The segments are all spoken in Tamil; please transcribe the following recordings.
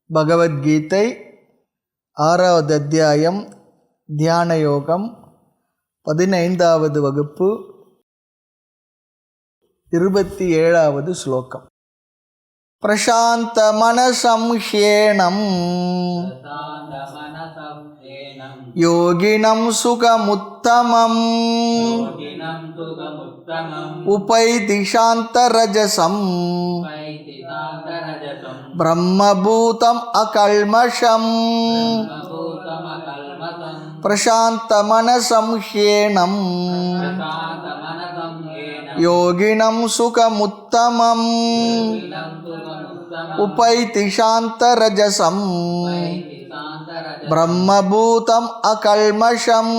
பகவத்கீதை 6வது அத்தியாயம் தியான யோகம் 15வது வகுப்பு 27வது ஸ்லோகம். பிரசாந்த மனசம் ஹ்யேனம் யோகினம் சுகமுத்தமம் உபைதி சாந்தரஜசம் பிரம்மபூதம் அகல்மஷம். பிரசாந்த மனசம் ஹ்யேனம் யோகினம் சுகமுத்தமம் உபைதி சாந்தரஜசம் பிரம்மபூதம் அகல்மஷம்.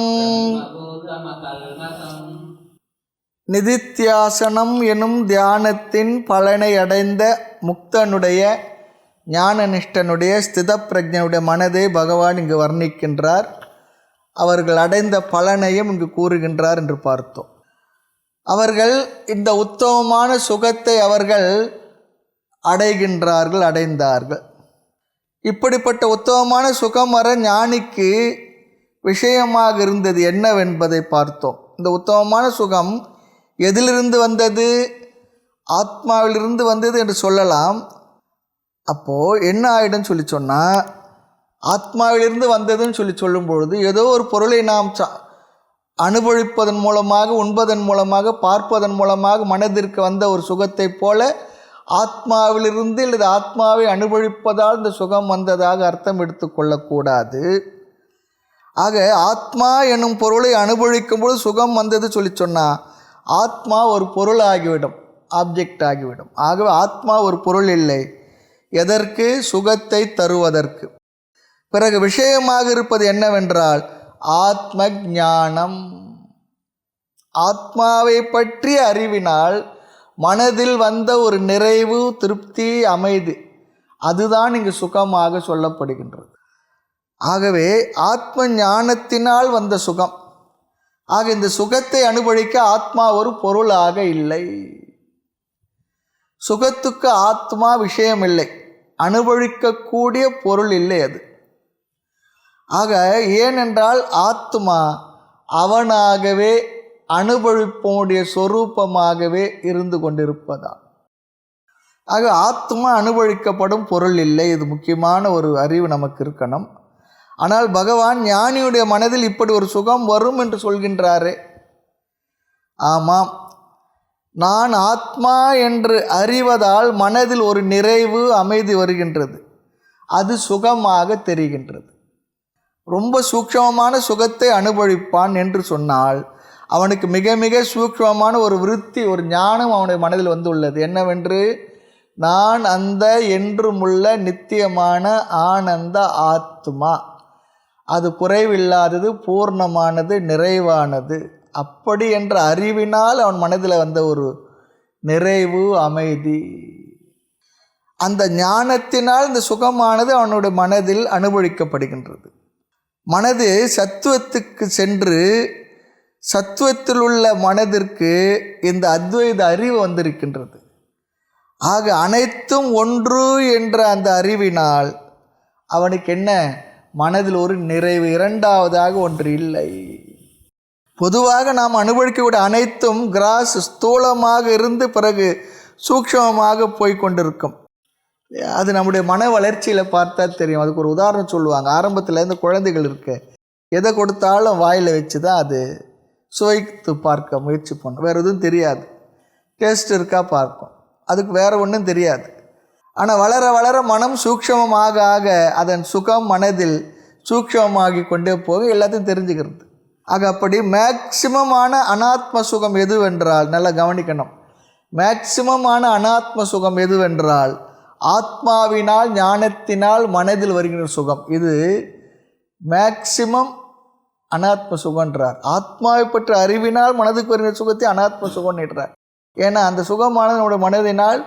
நிதித்தியாசனம் எனும் தியானத்தின் பலனை அடைந்த முக்தனுடைய ஞானனிஷ்டனுடைய ஸ்தித பிரஜனுடைய மனதை பகவான் இங்கு வர்ணிக்கின்றார். அவர்கள் அடைந்த பலனையும் இங்கு கூறுகின்றார் என்று பார்த்தோம். அவர்கள் இந்த உத்தமமான சுகத்தை அவர்கள் அடைந்தார்கள். இப்படிப்பட்ட உத்தமமான சுகம் வர ஞானிக்கு விஷயமாக இருந்தது என்னவென்பதை பார்த்தோம். இந்த உத்தமமான சுகம் எதிலிருந்து வந்தது? ஆத்மாவிலிருந்து வந்தது என்று சொல்லலாம். அப்போது என்ன ஆகிடும் சொல்லி சொன்னால், ஆத்மாவிலிருந்து வந்ததுன்னு சொல்லும் பொழுது ஏதோ ஒரு பொருளை நாம் அனுபவிப்பதன் மூலமாக, உண்பதன் மூலமாக, பார்ப்பதன் மூலமாக மனதிற்கு வந்த ஒரு சுகத்தை போல ஆத்மாவிலிருந்து அல்லது ஆத்மாவை அனுபவிப்பதால் இந்த சுகம் வந்ததாக அர்த்தம் எடுத்துக்கொள்ளக்கூடாது. ஆக ஆத்மா எனும் பொருளை அனுபவிக்கும் பொழுது சுகம் வந்தது சொன்னால் ஆத்மா ஒரு பொருள் ஆகிவிடும், ஆப்ஜெக்ட் ஆகிவிடும். ஆகவே ஆத்மா ஒரு பொருள் இல்லை. எதற்கு? சுகத்தை தருவதற்கு. பிறகு விஷயமாக இருப்பது என்னவென்றால் ஆத்ம ஞானம். ஆத்மாவை பற்றிய அறிவினால் மனதில் வந்த ஒரு நிறைவு, திருப்தி, அமைதி, அதுதான் இங்கு சுகமாக சொல்லப்படுகின்றது. ஆகவே ஆத்ம ஞானத்தினால் வந்த சுகம். ஆக இந்த சுகத்தை அனுபவிக்க ஆத்மா ஒரு பொருளாக இல்லை. சுகத்துக்கு ஆத்மா விஷயம் இல்லை, அனுபவிக்கக்கூடிய பொருள் இல்லை அது. ஆக ஏனென்றால் ஆத்மா அவனாகவே அனுபவிப்போடைய சொரூபமாகவே இருந்து கொண்டிருப்பதால். ஆக ஆத்மா அனுபவிக்கப்படும் பொருள் இல்லை. இது முக்கியமான ஒரு அறிவு நமக்கு இருக்கணும். ஆனால் பகவான் ஞானியுடைய மனதில் இப்படி ஒரு சுகம் வரும் என்று சொல்கின்றாரே. ஆமாம், நான் ஆத்மா என்று அறிவதால் மனதில் ஒரு நிறைவு, அமைதி வருகின்றது. அது சுகமாக தெரிகின்றது. ரொம்ப சூக்ஷ்மமான சுகத்தை அனுபவிப்பான் என்று சொன்னால் அவனுக்கு மிக மிக சூக்ஷ்மமான ஒரு விருத்தி, ஒரு ஞானம் அவனுடைய மனதில் வந்துள்ளது. என்னவென்று, நான் அந்த என்றுமுள்ள நித்தியமான ஆனந்த ஆத்மா, அது குறைவில்லாதது, பூர்ணமானது, நிறைவானது. அப்படி என்ற அறிவினால் அவன் மனதில் வந்த ஒரு நிறைவு, அமைதி, அந்த ஞானத்தினால் இந்த சுகமானது அவனுடைய மனதில் அனுபவிக்கப்படுகின்றது. மனது சத்துவத்துக்கு சென்று சத்துவத்தில் உள்ள மனதிற்கு இந்த அத்வைத அறிவு வந்திருக்கின்றது. ஆக அனைத்தும் ஒன்று என்ற அந்த அறிவினால் அவனுக்கு என்ன? மனதில் ஒரு நிறைவு, இரண்டாவதாக ஒன்று இல்லை. பொதுவாக நாம் அனுபவிக்கக்கூடிய அனைத்தும் கிராஸ், ஸ்தூலமாக இருந்து பிறகு சூக்ஷ்மமாக போய்கொண்டிருக்கும். அது நம்முடைய மன வளர்ச்சியில் பார்த்தா தெரியும். அதுக்கு ஒரு உதாரணம் சொல்லுவாங்க. ஆரம்பத்தில் இந்த குழந்தைகள் இருக்கு, எதை கொடுத்தாலும் வாயில் வச்சு தான் அது சுவைத்து பார்க்க முயற்சி பண்ணும். வேறு எதுவும் தெரியாது. டேஸ்ட் இருக்கா பார்ப்போம், அதுக்கு வேறு ஒன்றும் தெரியாது. ஆனால் வளர வளர மனம் சூக்ஷ்மமாக ஆக அதன் சுகம் மனதில் சூக்ஷ்மமாகி கொண்டே போக எல்லாத்தையும் தெரிஞ்சுக்கிறது. ஆக அப்படி மேக்சிமமான அனாத்ம சுகம் எதுவென்றால், நல்லா கவனிக்கணும், மேக்சிமமான அனாத்ம சுகம் எதுவென்றால் ஆத்மாவினால், ஞானத்தினால் மனதில் வருகின்ற சுகம். இது மேக்சிமம் அனாத்ம சுகன்றார். ஆத்மாவை பற்றி அறிவினால் மனதுக்கு வருகின்ற சுகத்தை அனாத்ம சுகம் என்றார். ஏன்னா அந்த சுகமானது நம்முடைய மனதினால்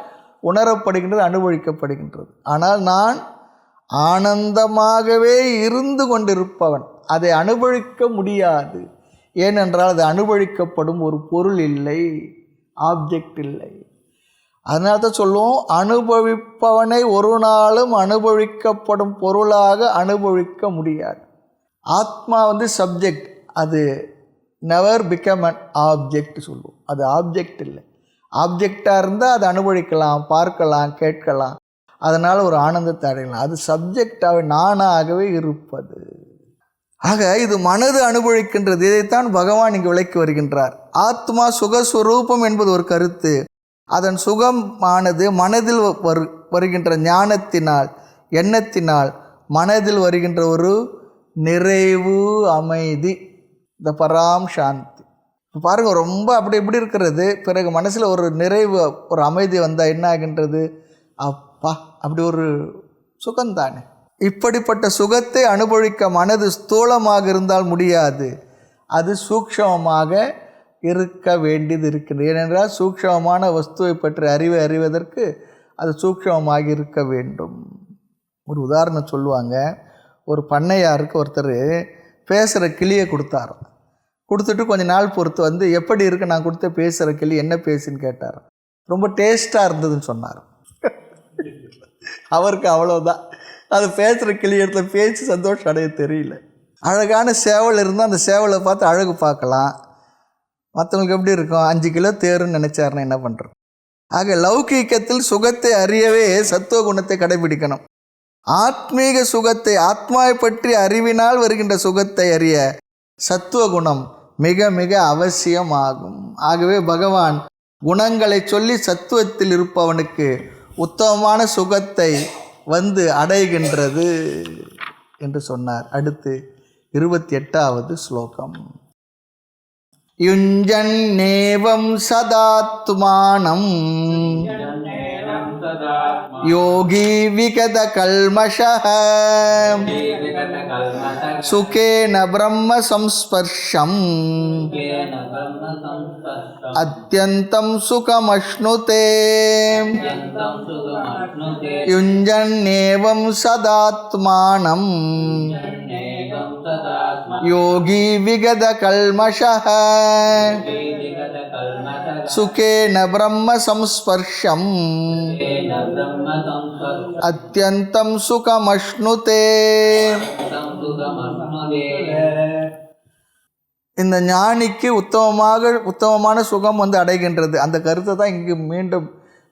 உணரப்படுகின்றது, அனுபவிக்கப்படுகின்றது. ஆனால் நான் ஆனந்தமாகவே இருந்து கொண்டிருப்பவன், அதை அனுபவிக்க முடியாது. ஏனென்றால் அது அனுபவிக்கப்படும் ஒரு பொருள் இல்லை, ஆப்ஜெக்ட் இல்லை. அதனால தான் சொல்லுவோம், அனுபவிப்பவனை ஒரு நாளும் அனுபவிக்கப்படும் பொருளாக அனுபவிக்க முடியாது. ஆத்மா சப்ஜெக்ட், அது நெவர் பிகம் அன் ஆப்ஜெக்ட் சொல்லுவோம். அது ஆப்ஜெக்ட் இல்லை. ஆப்ஜெக்டாக இருந்தால் அதை அனுபவிக்கலாம், பார்க்கலாம், கேட்கலாம், அதனால் ஒரு ஆனந்தத்தை அடையலாம். அது சப்ஜெக்டாகவே நானாகவே இருப்பது. ஆக இது மனது அனுபவிக்கின்றது. இதைத்தான் பகவான் இங்கு விளக்கி வருகின்றார். ஆத்மா சுகஸ்வரூபம் என்பது ஒரு கருத்து. அதன் சுகமானது மனதில் வருகின்ற ஞானத்தினால், எண்ணத்தினால் மனதில் வருகின்ற ஒரு நிறைவு, அமைதி, இந்த பராம் சாந்தி. பாருங்கள், ரொம்ப அப்படி இப்படி இருக்கிறது, பிறகு மனசில் ஒரு நிறைவு, ஒரு அமைதி வந்தால் என்ன ஆகின்றது? அப்பா, அப்படி ஒரு சுகம்தானே. இப்படிப்பட்ட சுகத்தை அனுபவிக்க மனது ஸ்தூலமாக இருந்தால் முடியாது. அது சூக்ஷ்மமாக இருக்க வேண்டியது இருக்கின்றது. ஏனென்றால் சூக்ஷ்மமான வஸ்துவை பற்றி அறிவதற்கு அது சூக்ஷ்மமாக இருக்க வேண்டும். ஒரு உதாரணம் சொல்லுவாங்க. ஒரு பண்ணையாருக்கு ஒருத்தர் பேசுகிற கிளியை கொடுத்தார். கொடுத்துட்டு கொஞ்ச நாள் பொறுத்து எப்படி இருக்குது நான் கொடுத்த பேசுகிற கிளி, என்ன பேசுன்னு கேட்டார். ரொம்ப டேஸ்ட்டாக இருந்ததுன்னு சொன்னார். அவருக்கு அவ்வளோதான், அது பேசுகிற கிளி இடத்துல பேச்சு சந்தோஷம் அடைய தெரியல. அழகான சேவல் இருந்தால் அந்த சேவலை பார்த்து அழகு பார்க்கலாம். மற்றவங்களுக்கு எப்படி இருக்கும்? 5 கிலோ தேருன்னு நினச்சாருன்னா என்ன பண்ணுறோம்? ஆக லௌகீகத்தில் சுகத்தை அறியவே சத்துவ குணத்தை கடைபிடிக்கணும். ஆத்மீக சுகத்தை, ஆத்மாவை பற்றி அறிவினால் வருகின்ற சுகத்தை அறிய சத்துவ குணம் மிக மிக அவசியமாகும். ஆகவே பகவான் குணங்களை சொல்லி சத்துவத்தில் இருப்பவனுக்கு உத்தமமான சுகத்தை அடைகின்றது என்று சொன்னார். அடுத்து 28வது ஸ்லோகம். யுஞ்சன்னேவம் சதாத்மானம் யோகி விகத கல்மஷः சுகேன பிரம்ம சம்ஸ்பர்ஷம் அத்யந்தம் சுகமஷ்ணுதே. யுஞ்சன்னேவம் சதாத்மானம் யோகி விகத கல்மஷः சுகேன பிரம்ம சம்ஸ்பர்ஷம் அத்யந்தம் சுகமஷ்ணுதே. இந்த ஞானிக்கு உத்தமமான சுகம் அடைகின்றது. அந்த கருத்தை தான் இங்கு மீண்டும்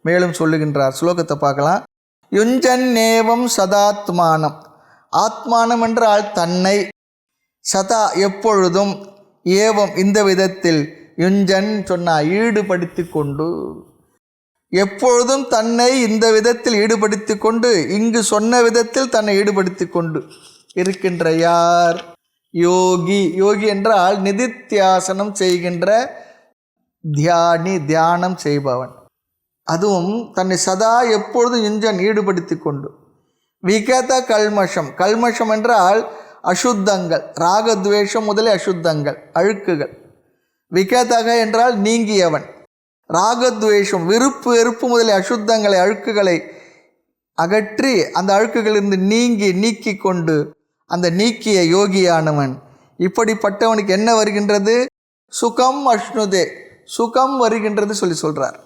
மேலும் சொல்லுகின்றார். ஸ்லோகத்தை பார்க்கலாம். யுஞ்சன்னேவம் சதாத்மானம். ஆத்மானம் என்றால் தன்னை, சதா எப்பொழுதும், ஏவம் இந்த விதத்தில், யுஞ்சன் சொன்னால் ஈடுபடுத்தி கொண்டு, எப்பொழுதும் தன்னை இந்த விதத்தில் ஈடுபடுத்தி கொண்டு, இங்கு சொன்ன விதத்தில் தன்னை ஈடுபடுத்தி கொண்டு இருக்கின்ற யார்? யோகி. யோகி என்றால் நிதித்தியாசனம் செய்கின்ற தியானி, தியானம் செய்பவன். அதுவும் தன்னை சதா எப்பொழுதும் யுஞ்சன் ஈடுபடுத்தி கொண்டு. விகத கல்மஷம். கல்மஷம் என்றால் அசுத்தங்கள், ராகத்வேஷம் முதலிய அசுத்தங்கள், அழுக்குகள். விகதக என்றால் நீங்கியவன். ராகத்வேஷம், விருப்பு வெறுப்பு முதலிய அசுத்தங்களை, அழுக்குகளை அகற்றி அந்த அழுக்குகளிலிருந்து நீக்கி கொண்டு அந்த நீக்கிய யோகியானவன். இப்படிப்பட்டவனுக்கு என்ன வருகின்றது? சுகம் அஷ்ணுதே, சுகம் வருகின்றது சொல்கிறார்.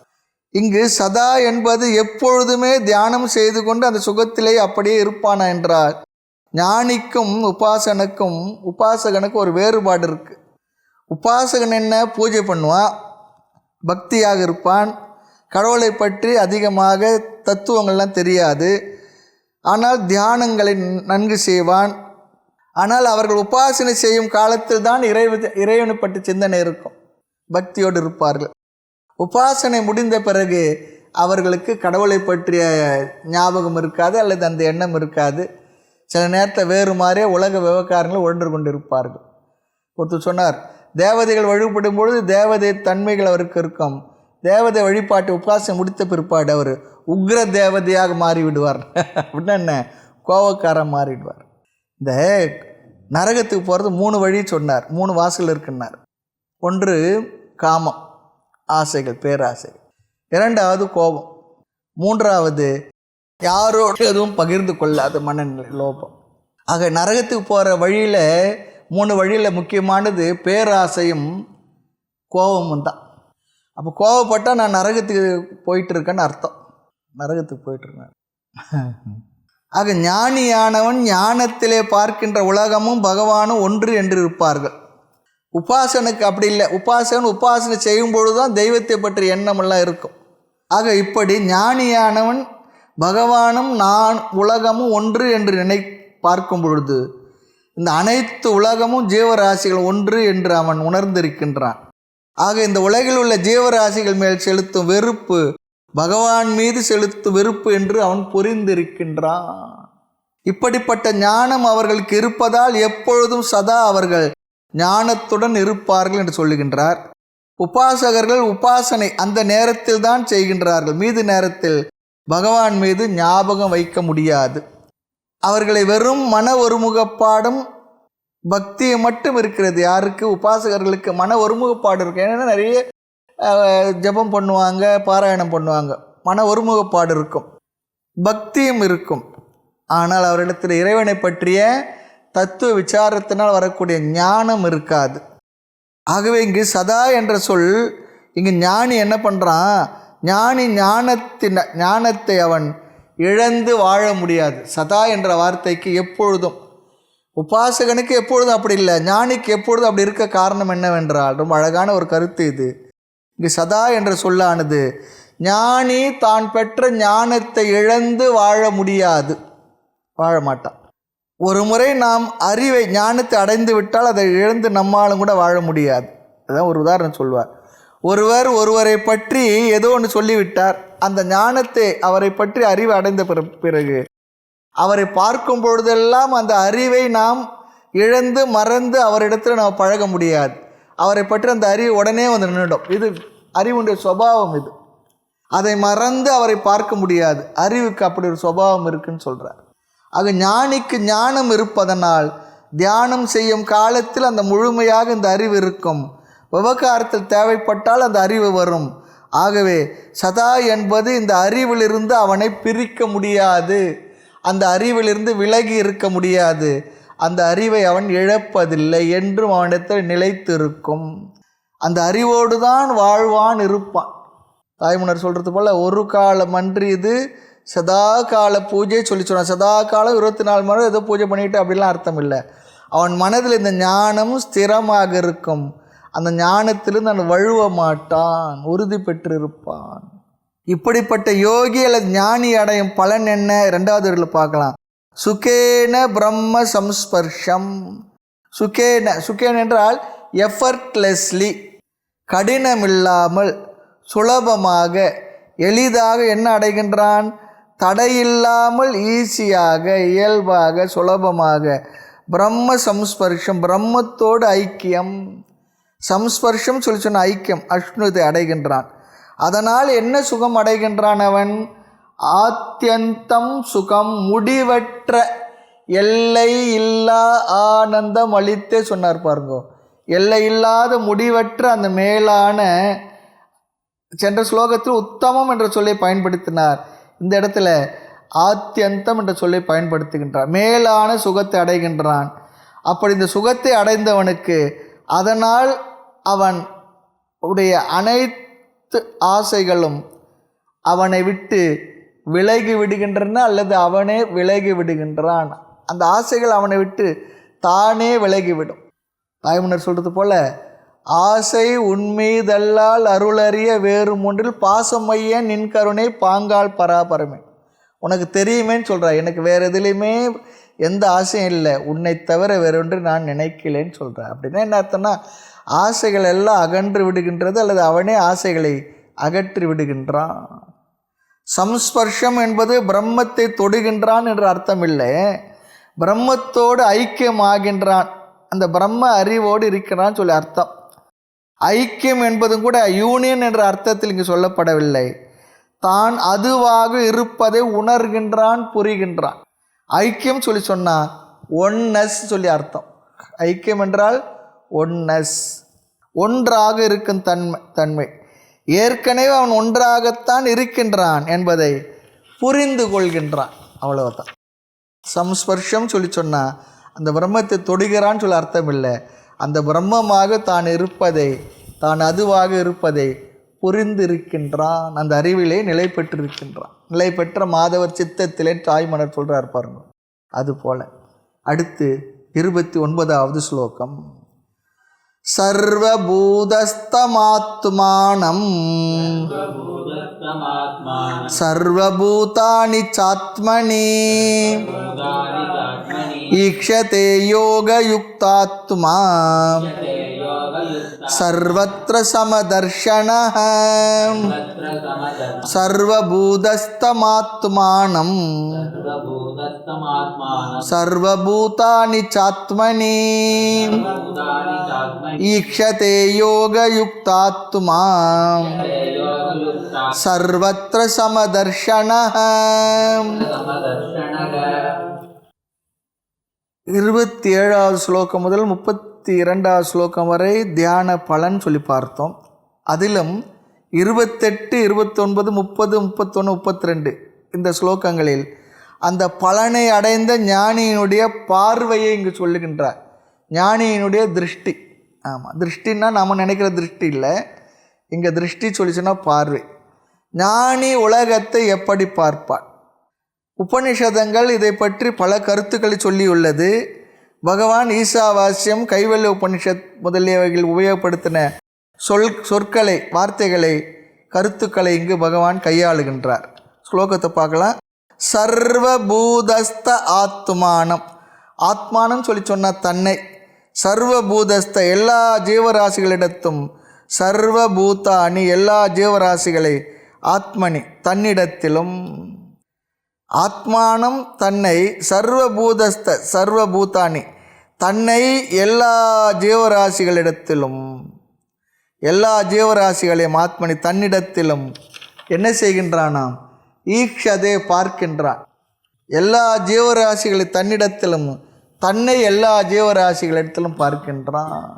இங்கு சதா என்பது எப்பொழுதுமே தியானம் செய்து கொண்டு அந்த சுகத்திலே அப்படியே இருப்பானா என்றால், ஞானிக்கும் உபாசகனுக்கும் ஒரு வேறுபாடு இருக்குது. உபாசகன் என்ன? பூஜை பண்ணுவான், பக்தியாக இருப்பான், கடவுளை பற்றி அதிகமாக தத்துவங்கள்லாம் தெரியாது, ஆனால் தியானங்களை நன்கு செய்வான். ஆனால் அவர்கள் உபாசனை செய்யும் காலத்தில் தான் இறைவனை பற்றி சிந்தனை இருக்கும், பக்தியோடு இருப்பார்கள். உபாசனை முடிந்த பிறகு அவர்களுக்கு கடவுளை பற்றிய ஞாபகம் இருக்காது, அல்லது அந்த எண்ணம் இருக்காது. சில நேரத்தில் வேறு மாதிரியே உலக விவகாரங்கள் உழன்று கொண்டு இருப்பார்கள். ஒருத்தர் சொன்னார், தேவதைகள் வழிபடும் பொழுது தேவதை தன்மைகள் அவருக்கு இருக்கும். தேவதை வழிபாட்டு உபாசனை முடித்த பிற்பாடு அவர் உக்ர தேவதையாக மாறிவிடுவார். அப்படின்னா என்ன? கோபக்காரன் மாறிவிடுவார். இந்த நரகத்துக்கு போகிறது 3 வழி சொன்னார், 3 வாசல் இருக்குன்னார். ஒன்று காமம், ஆசைகள், பேராசைகள். 2வது கோபம். 3வது யாரோடு எதுவும் பகிர்ந்து கொள்ளாத மனநிலை, லோபம். ஆக நரகத்துக்கு போகிற வழியில் 3 வழியில் முக்கியமானது பேராசையும் கோபமும் தான். அப்போ கோவப்பட்டால் நான் நரகத்துக்கு போயிட்டுருக்கேன்னு அர்த்தம். நரகத்துக்கு போயிட்டுருக்கேன். ஆக ஞானியானவன் ஞானத்திலே பார்க்கின்ற உலகமும் பகவானும் ஒன்று என்று இருப்பார்கள். உபாசனுக்கு அப்படி இல்லை. உபாசனை செய்யும் பொழுது தான் தெய்வத்தை பற்றிய எண்ணமெல்லாம் இருக்கும். ஆக இப்படி ஞானியானவன் பகவானும் நான் உலகமும் ஒன்று என்று பார்க்கும் பொழுது இந்த அனைத்து உலகமும் ஜீவராசிகள் ஒன்று என்று அவன் உணர்ந்திருக்கின்றான். ஆக இந்த உலகில் உள்ள ஜீவராசிகள் மேல் செலுத்தும் வெறுப்பு பகவான் மீது செலுத்தும் வெறுப்பு என்று அவன் புரிந்திருக்கின்றான். இப்படிப்பட்ட ஞானம் அவர்களுக்கு இருப்பதால் எப்பொழுதும் சதா அவர்கள் ஞானத்துடன் இருப்பார்கள் என்று சொல்லுகின்றார். உபாசகர்கள் உபாசனை அந்த நேரத்தில் தான் செய்கின்றார்கள். மீது நேரத்தில் பகவான் மீது ஞாபகம் வைக்க முடியாது. அவர்களை வெறும் மன ஒருமுகப்பாடும் பக்தியை மட்டும் இருக்கிறது. யாருக்கு? உபாசகர்களுக்கு மன ஒருமுகப்பாடு இருக்கும். ஏன்னா நிறைய ஜபம் பண்ணுவாங்க, பாராயணம் பண்ணுவாங்க, மன ஒருமுகப்பாடு இருக்கும், பக்தியும் இருக்கும். ஆனால் அவரிடத்தில் இறைவனை பற்றிய தத்துவ விசாரத்தினால் வரக்கூடிய ஞானம் இருக்காது. ஆகவே இங்கு சதா என்ற சொல், இங்கு ஞானி என்ன பண்ணுறான்? ஞானி ஞானத்தை அவன் இழந்து வாழ முடியாது. சதா என்ற வார்த்தைக்கு எப்பொழுதும், உபாசகனுக்கு எப்பொழுதும் அப்படி இல்லை, ஞானிக்கு எப்பொழுதும் அப்படி இருக்க காரணம் என்னவென்றால், ரொம்ப அழகான ஒரு கருத்து இது. இங்கு சதா என்ற சொல்லானது ஞானி தான் பெற்ற ஞானத்தை இழந்து வாழ முடியாது, வாழ மாட்டான். ஒரு முறை நாம் அறிவை ஞானத்தை அடைந்து விட்டால் அதை இழந்து நம்மாலும் கூட வாழ முடியாது. அதுதான் ஒரு உதாரணம் சொல்வார். ஒருவரை பற்றி ஏதோ ஒன்று சொல்லிவிட்டார். அந்த ஞானத்தை, அவரை பற்றி அறிவு அடைந்த பிறகு அவரை பார்க்கும் பொழுதெல்லாம் அந்த அறிவை நாம் இழந்து மறந்து அவரிடத்தில் நாம் பழக முடியாது. அவரை பற்றி அந்த அறிவு உடனே வந்து நின்றுடும். இது அறிவுடைய சுபாவம். இது அதை மறந்து அவரை பார்க்க முடியாது. அறிவுக்கு அப்படி ஒரு சுபாவம் இருக்குன்னு சொல்கிறார். ஆக ஞானிக்கு ஞானம் இருப்பதனால் தியானம் செய்யும் காலத்தில் அந்த முழுமையாக இந்த அறிவு இருக்கும். விவகாரத்தில் தேவைப்பட்டால் அந்த அறிவு வரும். ஆகவே சதா என்பது இந்த அறிவிலிருந்து அவனை பிரிக்க முடியாது, அந்த அறிவிலிருந்து விலகி இருக்க முடியாது. அந்த அறிவை அவன் இழப்பதில்லை, என்றும் அவனிடத்தில் நிலைத்திருக்கும். அந்த அறிவோடு தான் வாழ்வான், இருப்பான். தாய்மன்னர் சொல்கிறது போல் ஒரு காலம் அன்று இது சதா கால பூஜை சொல்லி சொன்னான். சதா காலம் 24 மணி நேரம் ஏதோ பூஜை பண்ணிட்டு அப்படிலாம் அர்த்தம் இல்லை. அவன் மனதில் இந்த ஞானம் ஸ்திரமாக இருக்கும். அந்த ஞானத்திலிருந்து அவன் வழுவ மாட்டான், உறுதி பெற்றிருப்பான். இப்படிப்பட்ட யோகி அல்லது ஞானி அடையும் பலன் என்ன? 2வது வரியில் பார்க்கலாம். சுகேன பிரம்ம சம்ஸ்பர்ஷம். சுகேன என்றால் எஃபர்ட்லெஸ்லி, கடினமில்லாமல் சுலபமாக எளிதாக என்ன அடைகின்றான்? தடையில்லாமல் ஈஸியாக இயல்பாக சுலபமாக பிரம்ம சம்ஸ்பர்ஷம், பிரம்மத்தோடு ஐக்கியம். சம்ஸ்பர்ஷம் சொல்லி சொன்ன ஐக்கியம், அஷ்ணுதை அடைகின்றான். அதனால் என்ன சுகம் அடைகின்றான் அவன்? ஆத்யந்தம் சுகம், முடிவற்ற எல்லை இல்லா ஆனந்தம் அளித்தே சொன்னார் பாருங்க. எல்லை இல்லாத முடிவற்ற அந்த மேலான, சென்ற ஸ்லோகத்தில் உத்தமம் என்ற சொல்லை பயன்படுத்தினார். இந்த இடத்துல ஆத்யந்தம் என்ற சொல்லை பயன்படுத்துகின்றார். மேலான சுகத்தை அடைகின்றான். அப்படி இந்த சுகத்தை அடைந்தவனுக்கு அதனால் அவன் உடைய அனைத்து ஆசைகளும் அவனை விட்டு விலகி விடுகின்றன, அல்லது அவனே விலகி விடுகின்றான். அந்த ஆசைகள் அவனை விட்டு தானே விலகிவிடும். தாய்மன்னர் சொல்கிறது போல, ஆசை உன்மீதல்லால் அருளறிய வேறு ஒன்றில் பாசமைய நின் கருணை பாங்கால் பராபரமே. உனக்கு தெரியுமேன்னு சொல்கிறா. எனக்கு வேறு எதுலேயுமே எந்த ஆசையும் இல்லை, உன்னை தவிர வேறொன்று நான் நினைக்கலேன்னு சொல்கிறேன். அப்படின்னா என்ன அர்த்தம்னா, ஆசைகள் எல்லாம் அகன்று விடுகின்றது, அல்லது அவனே ஆசைகளை அகற்றி விடுகின்றான். சம்ஸ்பர்ஷம் என்பது பிரம்மத்தை தொடுகின்றான் என்ற அர்த்தம் இல்லை, பிரம்மத்தோடு ஐக்கியமாகின்றான், அந்த பிரம்ம அறிவோடு இருக்கிறான் சொல்லி அர்த்தம். ஐக்கியம் என்பதும் கூட யூனியன் என்ற அர்த்தத்தில் இங்கு சொல்லப்படவில்லை. தான் அதுவாக இருப்பதை உணர்கின்றான், புரிகின்றான். ஐக்கியம் சொல்லி சொன்னால் ஒன்னஸ் சொல்லி அர்த்தம். ஐக்கியம் என்றால் ஒன்னஸ், ஒன்றாக இருக்கும் தன்மை. ஏற்கனவே அவன் ஒன்றாகத்தான் இருக்கின்றான் என்பதை புரிந்து கொள்கின்றான், அவ்வளவுதான். சம்ஸ்பர்ஷம் சொல்லி சொன்னால் அந்த பிரம்மத்தை தொடுகிறான்னு சொல்ல அர்த்தம் இல்லை, அந்த பிரம்மமாக தான் இருப்பதை, தான் அதுவாக இருப்பதை புரிந்திருக்கின்றான், அந்த அறிவிலே நிலை பெற்றிருக்கின்றான். நிலை பெற்ற மாதவர் சித்தத்திலே தாய்மலர் சொல்கிறார் பாருங்க. அதுபோல அடுத்து 29வது ஸ்லோகம். சர்வபூதஸ்தமாத்மானம் சர்வபூதானி சாத்மனி ஈக்ஷதே யோகயுக்தாத்மா சர்வத்ர சமதர்ஷனஹ சர்வபூதஸ்தமாத்மானம் சர்வபூதானி சாத்மனி ஈக்ஷதே யோகயுக்தாத்மா சர்வத்ர சமதர்ஷனஹ. 27வது ஸ்லோகம் முதல் 32வது ஸ்லோகம் வரை தியான பலன் சொல்லி பார்த்தோம். அதிலும் 28, 29, 30, 31, 32 இந்த ஸ்லோகங்களில் அந்த பலனை அடைந்த ஞானியினுடைய பார்வையை இங்கு சொல்லுகின்றார். ஞானியினுடைய திருஷ்டி. ஆமாம், திருஷ்டின்னா நாம் நினைக்கிற திருஷ்டி இல்லை, இங்கே திருஷ்டி சொல்லிச்சுன்னா பார்வை. ஞானி உலகத்தை எப்படி பார்ப்பார்? உபனிஷதங்கள் இதை பற்றி பல கருத்துக்களை சொல்லியுள்ளது. பகவான் ஈசாவாஸ்யம், கைவல்ய உபனிஷத் முதலியவைகள் உபயோகப்படுத்தின சொற்களை, வார்த்தைகளை, கருத்துக்களை இங்கு பகவான் கையாளுகின்றார். ஸ்லோகத்தை பார்க்கலாம். சர்வபூதஸ்த ஆத்மானம், ஆத்மானம் சொல்லி சொன்னால் தன்னை, சர்வபூதஸ்த எல்லா ஜீவராசிகளிடத்தும், சர்வபூதானி எல்லா ஜீவராசிகளை, ஆத்மனி தன்னிடத்திலும், ஆத்மானம் தன்னை, சர்வபூதஸ்த சர்வபூதானி தன்னை எல்லா ஜீவராசிகளிடத்திலும், எல்லா ஜீவராசிகளையும் ஆத்மனி தன்னிடத்திலும் என்ன செய்கின்றானாம்? ஈக்ஷதே பார்க்கின்றான். எல்லா ஜீவராசிகளை தன்னிடத்திலும், தன்னை எல்லா ஜீவராசிகளிடத்திலும் பார்க்கின்றான்.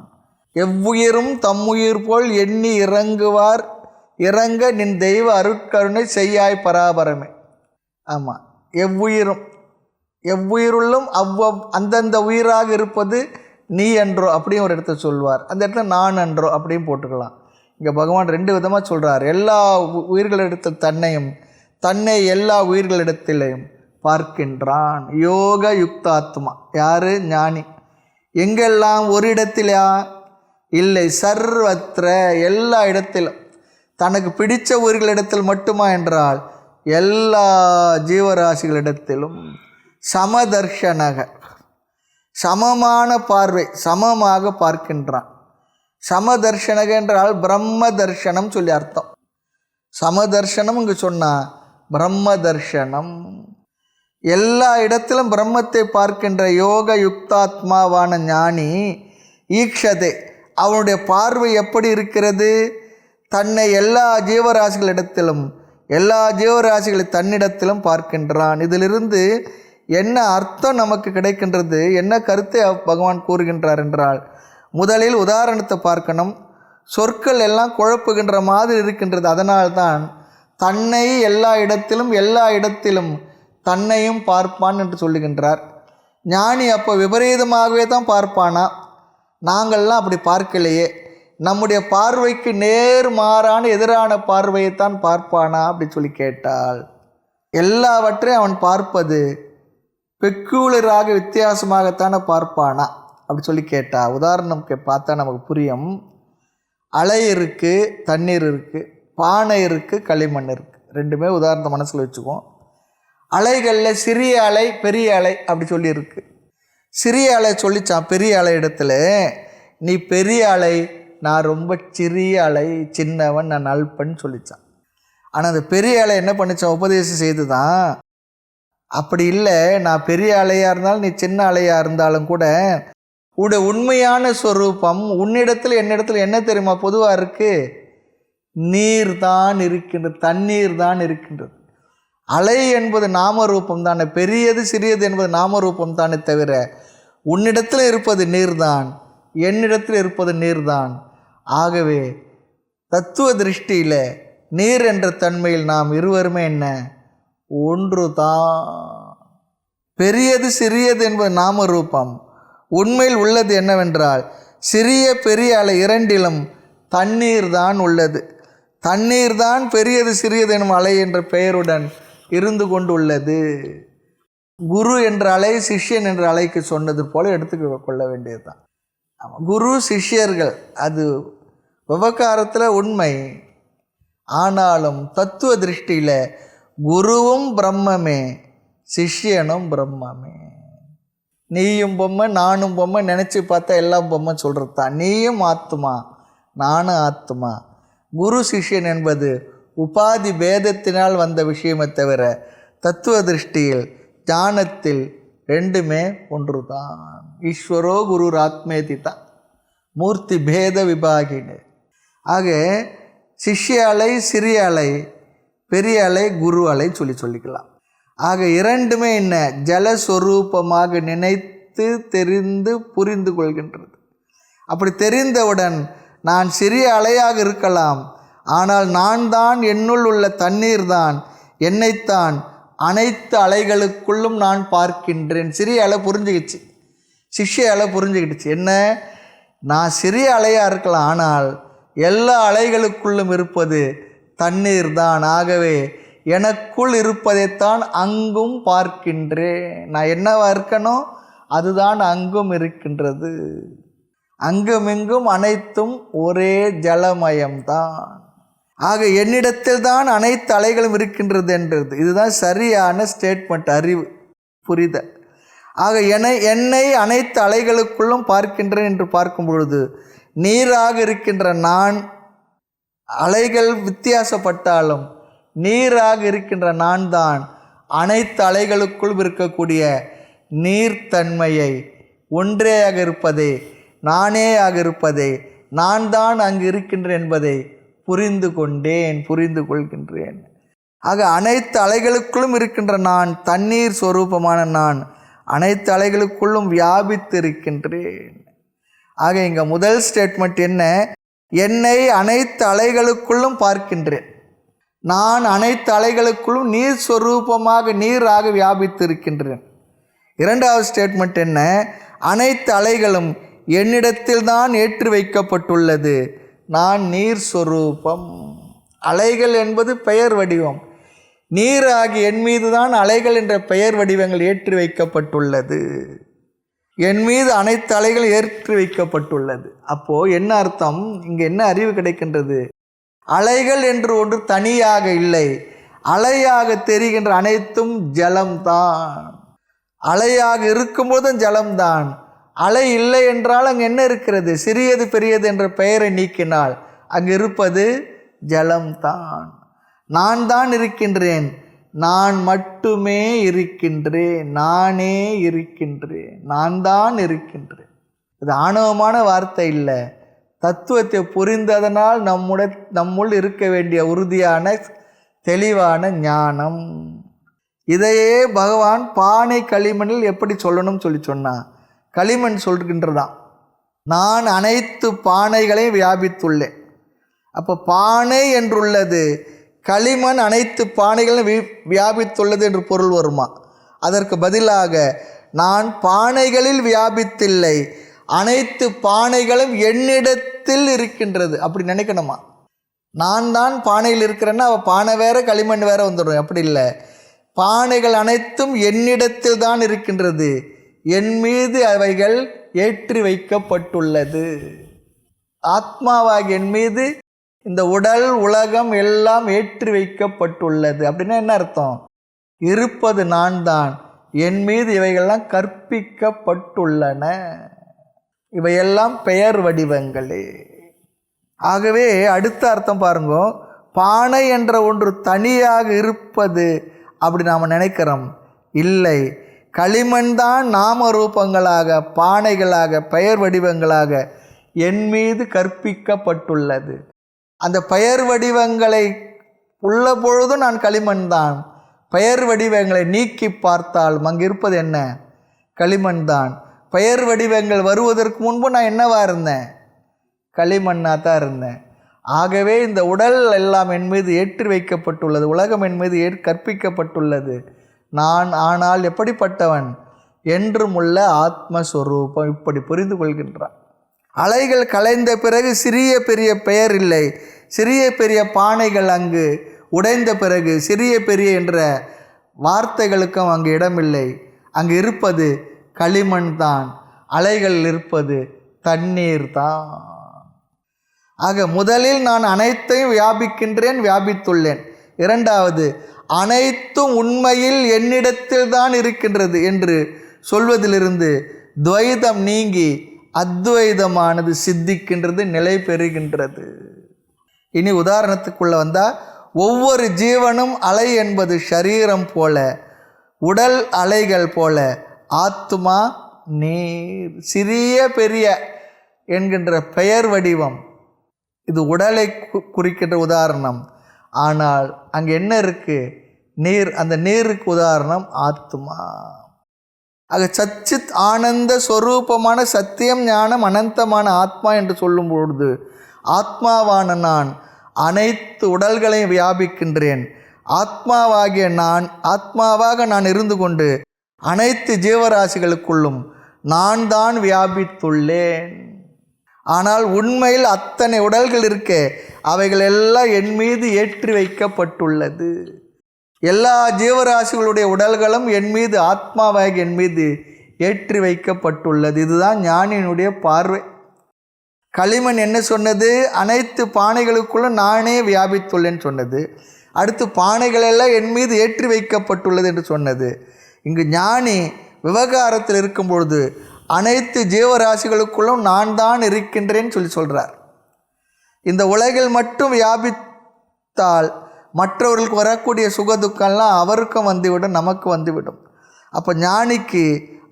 எவ்வுயிரும் தம்முயிர் போல் எண்ணி இறங்குவார், இறங்க நின் தெய்வ அருட்கருணை செய்யாய் பராபரமே. ஆமாம், எவ்வுயிரும், எவ்வுயிருள்ளும் அந்தந்த உயிராக இருப்பது நீ என்றோ அப்படியும் ஒரு இடத்துல சொல்வார். அந்த இடத்துல நான் என்றோ அப்படியும் போட்டுக்கலாம். இங்கே பகவான் 2 விதமாக சொல்கிறார். எல்லா உயிர்களிடத்தில் தன்னையும், தன்னை எல்லா உயிர்களிடத்திலையும் பார்க்கின்றான். யோக யுக்தாத்மா யார்? ஞானி. எங்கெல்லாம்? ஒரு இடத்திலா இல்லை, சர்வத்திர எல்லா இடத்திலும். தனக்கு பிடித்த உயிர்களிடத்தில் மட்டுமா என்றால் எல்லா ஜீவராசிகளிடத்திலும். சமதர்ஷனக சமமான பார்வை, சமமாக பார்க்கின்றான். சமதர்ஷனக என்றால் பிரம்ம தர்ஷனம் சொல்லி அர்த்தம். சமதர்ஷனம் இங்கு சொன்னால் பிரம்ம தர்ஷனம். எல்லா இடத்திலும் பிரம்மத்தை பார்க்கின்ற யோக யுக்தாத்மாவான ஞானி ஈக்ஷதே, அவனுடைய பார்வை எப்படி இருக்கிறது? தன்னை எல்லா ஜீவராசிகளிடத்திலும், எல்லா ஜீவராசிகளை தன்னிடத்திலும் பார்க்கின்றான். இதிலிருந்து என்ன அர்த்தம் நமக்கு கிடைக்கின்றது? என்ன கருத்தை பகவான் கூறுகின்றார் என்றால், முதலில் உதாரணத்தை பார்க்கணும். சொற்கள் எல்லாம் குழப்புகின்ற மாதிரி இருக்கின்றது. அதனால்தான் தன்னை எல்லா இடத்திலும், எல்லா இடத்திலும் தன்னையும் பார்ப்பான் என்று சொல்லுகின்றார். ஞானி அப்போ விபரீதமாகவே தான் பார்ப்பானா? நாங்கள்லாம் அப்படி பார்க்கலையே, நம்முடைய பார்வைக்கு நேர்மாறான எதிரான பார்வையைத்தான் பார்ப்பானா அப்படி சொல்லி கேட்டால், எல்லாவற்றையும் அவன் பார்ப்பது பெக்குலராக வித்தியாசமாகத்தானே பார்ப்பானா அப்படி சொல்லி கேட்டா, உதாரணம் பார்த்தா நமக்கு புரியும். அலை இருக்குது, தண்ணீர் இருக்குது, பானை இருக்குது, களிமண் இருக்குது. ரெண்டுமே உதாரணத்தை மனசில் வச்சுக்குவோம். அலைகளில் சிறிய அலை, பெரிய அலை அப்படி சொல்லியிருக்கு. சிறிய அலை சொல்லிச்சான் பெரிய அலை இடத்துல, நீ பெரிய அலை, நான் ரொம்ப சிறிய அலை, சின்னவன், நான் அல்பன் சொல்லிச்சான். ஆனால் அந்த பெரிய அலை என்ன பண்ணிச்சான்? உபதேசம் செய்து தான், அப்படி இல்லை, நான் பெரிய அலையாக இருந்தாலும் நீ சின்ன அலையாக இருந்தாலும் கூட உடைய உண்மையான ஸ்வரூபம் உன்னிடத்தில் என்னிடத்தில் என்ன தெரியுமா பொதுவாக இருக்குது? நீர் தான் இருக்கின்றது, தண்ணீர் தான் இருக்கின்றது. அலை என்பது நாமரூபம் தானே, பெரியது சிறியது என்பது நாமரூபம் தானே தவிர உன்னிடத்தில் இருப்பது நீர்தான், என்னிடத்தில் இருப்பது நீர்தான். ஆகவே தத்துவ திருஷ்டியில் நீர் என்ற தன்மையில் நாம் இருவருமே என்ன? ஒன்று தான். பெரியது சிறியது என்பது நாமரூபம். உண்மையில் உள்ளது என்னவென்றால், சிறிய பெரிய அலை இரண்டிலும் தண்ணீர் தான் உள்ளது. தண்ணீர் தான் பெரியது சிறியது எனும் அலை என்ற பெயருடன் இருந்து கொண்டுள்ளது. குரு என்ற அலை சிஷ்யன் என்ற அலைக்கு சொன்னது போல எடுத்து கொள்ள வேண்டியது தான். குரு சிஷ்யர்கள் அது விவகாரத்தில் உண்மை. ஆனாலும் தத்துவ திருஷ்டியில் குருவும் பிரம்மமே, சிஷ்யனும் பிரம்மமே. நீயும் பொம்மை நானும் பொம்மை நினச்சி பார்த்தா எல்லாம் பொம்மை சொல்கிறது தான். நீயும் ஆத்மா நானும் ஆத்மா. குரு சிஷ்யன் என்பது உபாதி பேதத்தினால் வந்த விஷயமே தவிர தத்துவ திருஷ்டியில் ஞானத்தில் ரெண்டுமே ஒன்று தான். ஈஸ்வரோ குரு ஆத்மேதி தான் மூர்த்தி பேத விபாகினு. ஆக சிஷ்ய அலை சிறிய அலை, பெரிய அலை குரு அலை சொல்லிக்கலாம். ஆக இரண்டுமே என்ன, ஜலஸ்வரூபமாக நினைத்து தெரிந்து புரிந்து கொள்கின்றது. அப்படி தெரிந்தவுடன் நான் சிறிய அலையாக இருக்கலாம், ஆனால் நான் தான் என்னுள் உள்ள தண்ணீர் தான், என்னைத்தான் அனைத்து அலைகளுக்குள்ளும் நான் பார்க்கின்றேன். சிறிய அலை புரிஞ்சுக்கிச்சு, சிஷ்ய அலை புரிஞ்சுக்கிடுச்சு. என்ன, நான் சிறிய அலையாக இருக்கலாம், ஆனால் எல்லா அலைகளுக்குள்ளும் இருப்பது தண்ணீர் தான். ஆகவே எனக்குள் இருப்பதைத்தான் அங்கும் பார்க்கின்றேன். நான் என்னவா இருக்கணும், அதுதான் அங்கும் இருக்கின்றது. அங்குமிங்கும் அனைத்தும் ஒரே ஜலமயம்தான். ஆக என்னிடத்தில் தான் அனைத்து அலைகளும் இருக்கின்றது என்றது. இதுதான் சரியான ஸ்டேட்மெண்ட், அறிவு, புரிதல். ஆக என்னை அனைத்து அலைகளுக்குள்ளும் பார்க்கின்றேன் என்று பார்க்கும் பொழுது நீராக இருக்கின்ற நான், அலைகள் வித்தியாசப்பட்டாலும் நீராக இருக்கின்ற நான் தான் அனைத்து அலைகளுக்குள் இருக்கக்கூடிய நீர்த்தன்மையை, ஒன்றேயாக இருப்பதை, நானேயாக இருப்பதை, நான் தான் அங்கு இருக்கின்றேன் என்பதை புரிந்து கொள்கின்றேன். ஆக அனைத்து அலைகளுக்குள்ளும் இருக்கின்ற நான், தண்ணீர் ஸ்வரூபமான நான், அனைத்து அலைகளுக்குள்ளும் வியாபித்து இருக்கின்றேன். ஆக இங்கே முதல் ஸ்டேட்மெண்ட் என்ன, என்னை அனைத்து அலைகளுக்குள்ளும் பார்க்கின்றேன். நான் அனைத்து அலைகளுக்குள்ளும் நீர் ஸ்வரூபமாக நீராக வியாபித்து இருக்கின்றேன். இரண்டாவது ஸ்டேட்மெண்ட் என்ன, அனைத்து அலைகளும் என்னிடத்தில் தான் ஏற்றி வைக்கப்பட்டுள்ளது. நான் நீர் ஸ்வரூபம். அலைகள் என்பது பெயர் வடிவம். நீராகி என் மீது தான் அலைகள் என்ற பெயர் வடிவங்கள் ஏற்றி வைக்கப்பட்டுள்ளது. என் மீது அனைத்து அலைகளும் ஏற்றி வைக்கப்பட்டுள்ளது. அப்போது என்ன அர்த்தம், இங்கே என்ன அறிவு கிடைக்கின்றது, அலைகள் என்று ஒன்று தனியாக இல்லை, அலையாக தெரிகின்ற அனைத்தும் ஜலம்தான். அலையாக இருக்கும்போதும் ஜலம்தான். அலை இல்லை என்றால் அங்கே என்ன இருக்கிறது, சிறியது பெரியது என்ற பெயரை நீக்கினால் அங்கு இருப்பது ஜலம்தான். நான் தான் இருக்கின்றேன், நான் மட்டுமே இருக்கின்றேன், நானே இருக்கின்றேன், நான் தான் இருக்கின்றேன். இது ஆணவமான வார்த்தை இல்லை. தத்துவத்தை புரிந்ததனால் நம்முள் இருக்க வேண்டிய உறுதியான தெளிவான ஞானம். இதையே பகவான் பானை களிமண்ணில் எப்படி சொல்லணும்னு சொன்னான். களிமண் சொல்கின்றதான், நான் அனைத்து பானைகளையும் வியாபித்துள்ளேன். அப்போ பானை என்றுள்ளது, களிமண் அனைத்து பானைகளும் வியாபித்துள்ளது என்று பொருள் வருமா? அதற்கு பதிலாக நான் பானைகளில் வியாபித்தில்லை, அனைத்து பானைகளும் என்னிடத்தில் இருக்கின்றது. அப்படி நினைக்கணுமா? நான் தான் பானையில் இருக்கிறேன்னா அவள் பானை வேற களிமண் வேற வந்துடும். அப்படி இல்லை, பானைகள் அனைத்தும் என்னிடத்தில் தான் இருக்கின்றது, என் மீது அவைகள் ஏற்றி வைக்கப்பட்டுள்ளது. ஆத்மாவாகி என் மீது இந்த உடல் உலகம் எல்லாம் ஏற்றி வைக்கப்பட்டுள்ளது. அப்படின்னா என்ன அர்த்தம், இருப்பது நான் தான், என் மீது இவைகள்லாம் கற்பிக்கப்பட்டுள்ளன. இவையெல்லாம் பெயர் வடிவங்களே. ஆகவே அடுத்த அர்த்தம் பாருங்க, பானை என்ற ஒன்று தனியாக இருப்பது அப்படி நாம் நினைக்கிறோம். இல்லை, களிமண் தான் நாம ரூபங்களாக, பானைகளாக, பெயர் வடிவங்களாக என் மீது கற்பிக்கப்பட்டுள்ளது. அந்த பெயர் வடிவங்களை உள்ள பொழுதும் நான் களிமண் தான். பெயர் வடிவங்களை நீக்கி பார்த்தால் அங்கே இருப்பது என்ன, களிமண் தான். பெயர் வடிவங்கள் வருவதற்கு முன்பு நான் என்னவா இருந்தேன், களிமண்ணாக தான் இருந்தேன். ஆகவே இந்த உடல் எல்லாம் என் மீது ஏற்றி வைக்கப்பட்டுள்ளது, உலகம் என் மீது கற்பிக்கப்பட்டுள்ளது. நான் ஆனால் எப்படிப்பட்டவன், என்றும் உள்ள ஆத்மஸ்வரூபம். இப்படி புரிந்து கொள்கின்றான். அலைகள் கலைந்த பிறகு சிறிய பெரிய பெயர் இல்லை, சிறிய பெரிய பானைகள் அங்கு உடைந்த பிறகு சிறிய பெரிய என்ற வார்த்தைகளுக்கும் அங்கு இடமில்லை. அங்கு இருப்பது களிமண் தான், அலைகள் இருப்பது தண்ணீர் தான். ஆக முதலில் நான் அனைத்தையும் வியாபிக்கின்றேன், வியாபித்துள்ளேன். இரண்டாவது, அனைத்தும் உண்மையில் என்னிடத்தில் தான் இருக்கின்றது என்று சொல்வதிலிருந்து துவைதம் நீங்கி அத்வைதமானது சித்திக்கின்றது, நிலை பெறுகின்றது. இனி உதாரணத்துக்குள்ள வந்தால், ஒவ்வொரு ஜீவனும் அலை என்பது ஷரீரம் போல, உடல் அலைகள் போல, ஆத்மா நீர் சிறிய பெரிய என்கின்ற பெயர் வடிவம். இது உடலை குறிக்கின்ற உதாரணம். ஆனால் அங்கே என்ன இருக்கு? நீர். அந்த நீருக்கு உதாரணம் ஆத்மா. ஆக சச்சித் ஆனந்த ஸ்வரூபமான சத்தியம் ஞானம் அனந்தமான ஆத்மா என்று சொல்லும் பொழுது, ஆத்மாவான நான் அனைத்து உடல்களையும் வியாபிக்கின்றேன். ஆத்மாவாகிய நான், ஆத்மாவாக நான் இருந்து கொண்டு அனைத்து ஜீவராசிகளுக்குள்ளும் நான் தான் வியாபித்துள்ளேன். ஆனால் உண்மையில் அத்தனை உடல்கள் இருக்க, அவைகள் எல்லாம் என் மீது ஏற்றி வைக்கப்பட்டுள்ளது. எல்லா ஜீவராசிகளுடைய உடல்களும் என் மீது, ஆத்மாவாக என் மீது ஏற்றி வைக்கப்பட்டுள்ளது. இதுதான் ஞானியினுடைய பார்வை. களிமண் என்ன சொன்னது? அனைத்து பானைகளுக்குள்ளும் நானே வியாபித்துள்ளேன்னு சொன்னது. அடுத்து பானைகளெல்லாம் என் மீது ஏற்றி வைக்கப்பட்டுள்ளது என்று சொன்னது. இங்கு ஞானி விவகாரத்தில் இருக்கும் பொழுது அனைத்து ஜீவராசிகளுக்குள்ளும் நான் தான் இருக்கின்றேன்னு சொல்கிறார். இந்த உலகில் மட்டும் வியாபித்தால் மற்றவர்களுக்கு வரக்கூடிய சுகதுக்கம்லாம் அவருக்கும் வந்துவிடும், நமக்கு வந்துவிடும். அப்போ ஞானிக்கு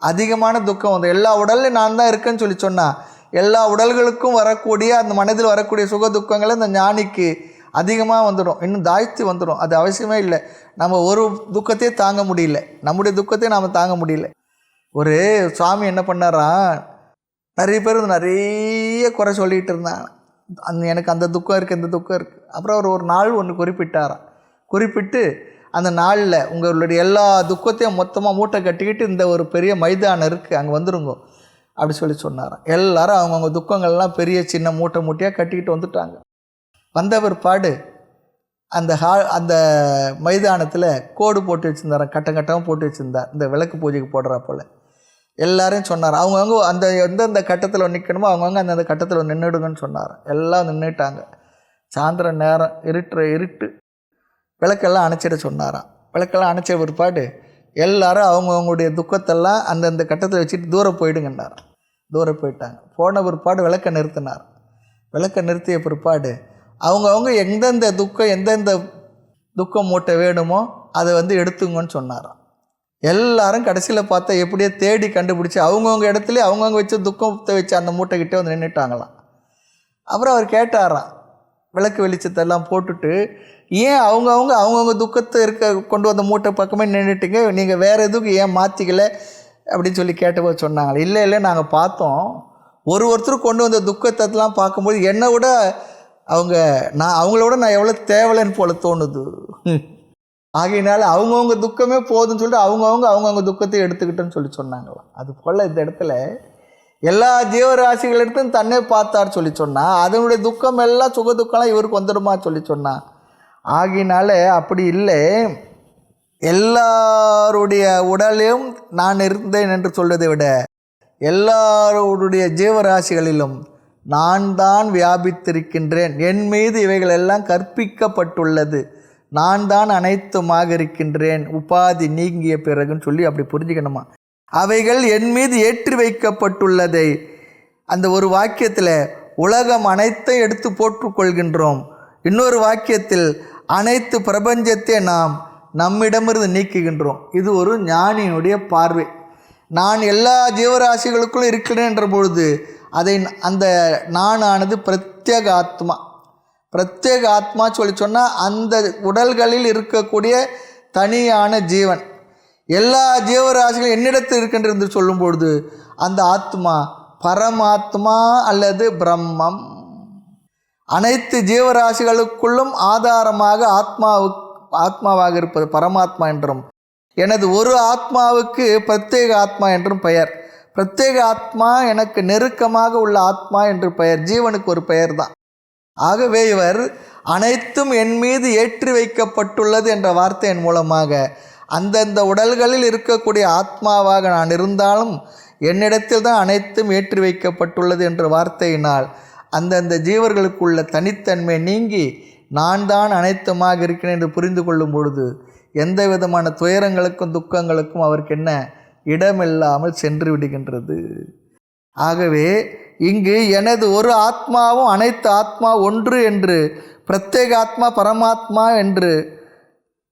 அதிகமான துக்கம் வந்து, எல்லா உடல்லையும் நான் தான் இருக்கேன்னு சொன்னால் எல்லா உடல்களுக்கும் வரக்கூடிய அந்த மனதில் வரக்கூடிய சுகதுக்கங்களை இந்த ஞானிக்கு அதிகமாக வந்துடும், இன்னும் தாய்த்து வந்துடும். அது அவசியமே இல்லை. நம்ம ஒரு துக்கத்தையே தாங்க முடியல, நம்முடைய துக்கத்தையும் நாம் தாங்க முடியல. ஒரு சுவாமி என்ன பண்ணாராம், நிறைய பேர் நிறைய குறை சொல்லிகிட்டு இருந்தாங்க. எனக்கு அந்த துக்கம் இருக்குது, இந்த துக்கம் இருக்குது. அப்புறம் அவர் ஒரு நாள் ஒன்று குறிப்பிட்டாராம். குறிப்பிட்டு அந்த நாளில் உங்களுடைய எல்லா துக்கத்தையும் மொத்தமாக மூட்டை கட்டிக்கிட்டு இந்த ஒரு பெரிய மைதானம் இருக்குது, அங்கே வந்துருங்க அப்படி சொன்னாராம். எல்லோரும் அவங்கவுங்க துக்கங்கள்லாம் பெரிய சின்ன மூட்டை மூட்டையாக கட்டிக்கிட்டு வந்துட்டாங்க. வந்த பிற்பாடு அந்த மைதானத்தில் கோடு போட்டு வச்சுருந்தாராம், கட்டமாக போட்டு வச்சுருந்தார், இந்த விளக்கு பூஜைக்கு போடுறா போல். எல்லாரையும் சொன்னார், அவங்கவுங்க அந்த எந்தெந்த கட்டத்தில் நிற்கணுமோ அவங்கவுங்க அந்தந்த கட்டத்தில் நின்றுடுங்கன்னு சொன்னார். எல்லாம் நின்றுட்டாங்க. சாயந்தரம் நேரம் இருட்டு விளக்கெல்லாம் அணைச்சிட சொன்னாராம். விளக்கெல்லாம் அணைச்ச பிற்பாடு எல்லாரும் அவங்கவுங்களுடைய துக்கத்தெல்லாம் அந்தந்த கட்டத்தில் வச்சுட்டு தூரம் போயிடுங்கன்னாராம். தூரம் போயிட்டாங்க. போன பிற்பாடு விளக்கை நிறுத்தினார். விளக்கை நிறுத்திய பிற்பாடு அவங்கவுங்க எந்தெந்த துக்கம் மூட்டை வேணுமோ அதை எடுத்துங்கன்னு சொன்னாராம். எல்லாரும் கடைசியில் பார்த்தா எப்படியோ தேடி கண்டுபிடிச்சி அவங்கவுங்க இடத்துல அவங்கவுங்க வச்சு துக்கத்தை வச்சு அந்த மூட்டைக்கிட்டே நின்றுட்டாங்களாம். அப்புறம் அவர் கேட்டாராம், விளக்கு வெளிச்சத்தெல்லாம் போட்டுட்டு, ஏன் அவங்கவுங்க துக்கத்தை கொண்டு வந்த மூட்டை பக்கமே நின்றுட்டீங்க, நீங்கள் வேறு எதுக்கு ஏன் மாற்றிக்கல அப்படின்னு சொல்லி கேட்டபோது சொன்னாங்களே, இல்லை நாங்கள் பார்த்தோம், ஒருத்தர் கொண்டு வந்த துக்கத்தெல்லாம் பார்க்கும்போது என்னை விட அவங்களோட நான் எவ்வளோ தேவலைன்னு போல தோணுது. ஆகையினால அவங்கவுங்க துக்கமே போதுன்னு சொல்லிட்டு அவங்கவுங்க துக்கத்தை எடுத்துக்கிட்டேன்னு சொன்னாங்களாம். அது போல் இந்த இடத்துல எல்லா ஜீவராசிகளிடத்தும் தன்னை பார்த்தார் சொன்னால் அதனுடைய துக்கம் எல்லாம் சுகதுக்கம்லாம் இவருக்கு வந்துடுமா சொன்னால், ஆகினால அப்படி இல்லை. எல்லாருடைய உடலையும் நான் இருந்தேன் என்று சொல்வதை விட எல்லாருடைய ஜீவராசிகளிலும் நான் தான் வியாபித்திருக்கின்றேன், என் மீது இவைகள் எல்லாம் கற்பிக்கப்பட்டுள்ளது, நான் தான் அனைத்துமாக இருக்கின்றேன், உபாதி நீங்கிய பிறகுன்னு சொல்லி அப்படி புரிஞ்சுக்கணுமா. அவைகள் என் மீது ஏற்றி வைக்கப்பட்டுள்ளதை அந்த ஒரு வாக்கியத்தில் உலகம் அனைத்தையும் எடுத்து போற்றுக்கொள்கின்றோம். இன்னொரு வாக்கியத்தில் அனைத்து பிரபஞ்சத்தை நாம் நம்மிடமிருந்து நீக்குகின்றோம். இது ஒரு ஞானியினுடைய பார்வை. நான் எல்லா ஜீவராசிகளுக்குள்ளும் இருக்கிறேன் என்ற பொழுது அதை அந்த நானானது பிரத்யேக ஆத்மா. பிரத்யேக ஆத்மா சொன்னால் அந்த உடல்களில் இருக்கக்கூடிய தனியான ஜீவன். எல்லா ஜீவராசிகளும் என்னிடத்தில் இருக்கின்ற என்று சொல்லும் பொழுது அந்த ஆத்மா பரமாத்மா அல்லது பிரம்மம். அனைத்து ஜீவராசிகளுக்குள்ளும் ஆதாரமாக ஆத்மாவாக இருப்பது பரமாத்மா என்றும், எனது ஒரு ஆத்மாவுக்கு பிரத்யேக ஆத்மா என்றும் பெயர். பிரத்யேக ஆத்மா எனக்கு நெருக்கமாக உள்ள ஆத்மா என்று பெயர், ஜீவனுக்கு ஒரு பெயர் தான். ஆகவே இவர் அனைத்தும் என் மீது ஏற்றி வைக்கப்பட்டுள்ளது என்ற வார்த்தையின் மூலமாக அந்தந்த உடல்களில் இருக்கக்கூடிய ஆத்மாவாக நான் இருந்தாலும் என்னிடத்தில் தான் அனைத்தும் ஏற்றி வைக்கப்பட்டுள்ளது என்ற வார்த்தையினால் அந்தந்த ஜீவர்களுக்குள்ள தனித்தன்மை நீங்கி நான் தான் அனைத்துமாக இருக்கிறேன் என்று புரிந்து கொள்ளும் பொழுது எந்த விதமான துயரங்களுக்கும் துக்கங்களுக்கும் அவருக்கு என்ன இடமில்லாமல் சென்று விடுகின்றது. ஆகவே இங்கு எனது ஒரு ஆத்மாவும் அனைத்து ஆத்மா ஒன்று என்று, பிரத்யேக ஆத்மா பரமாத்மா என்று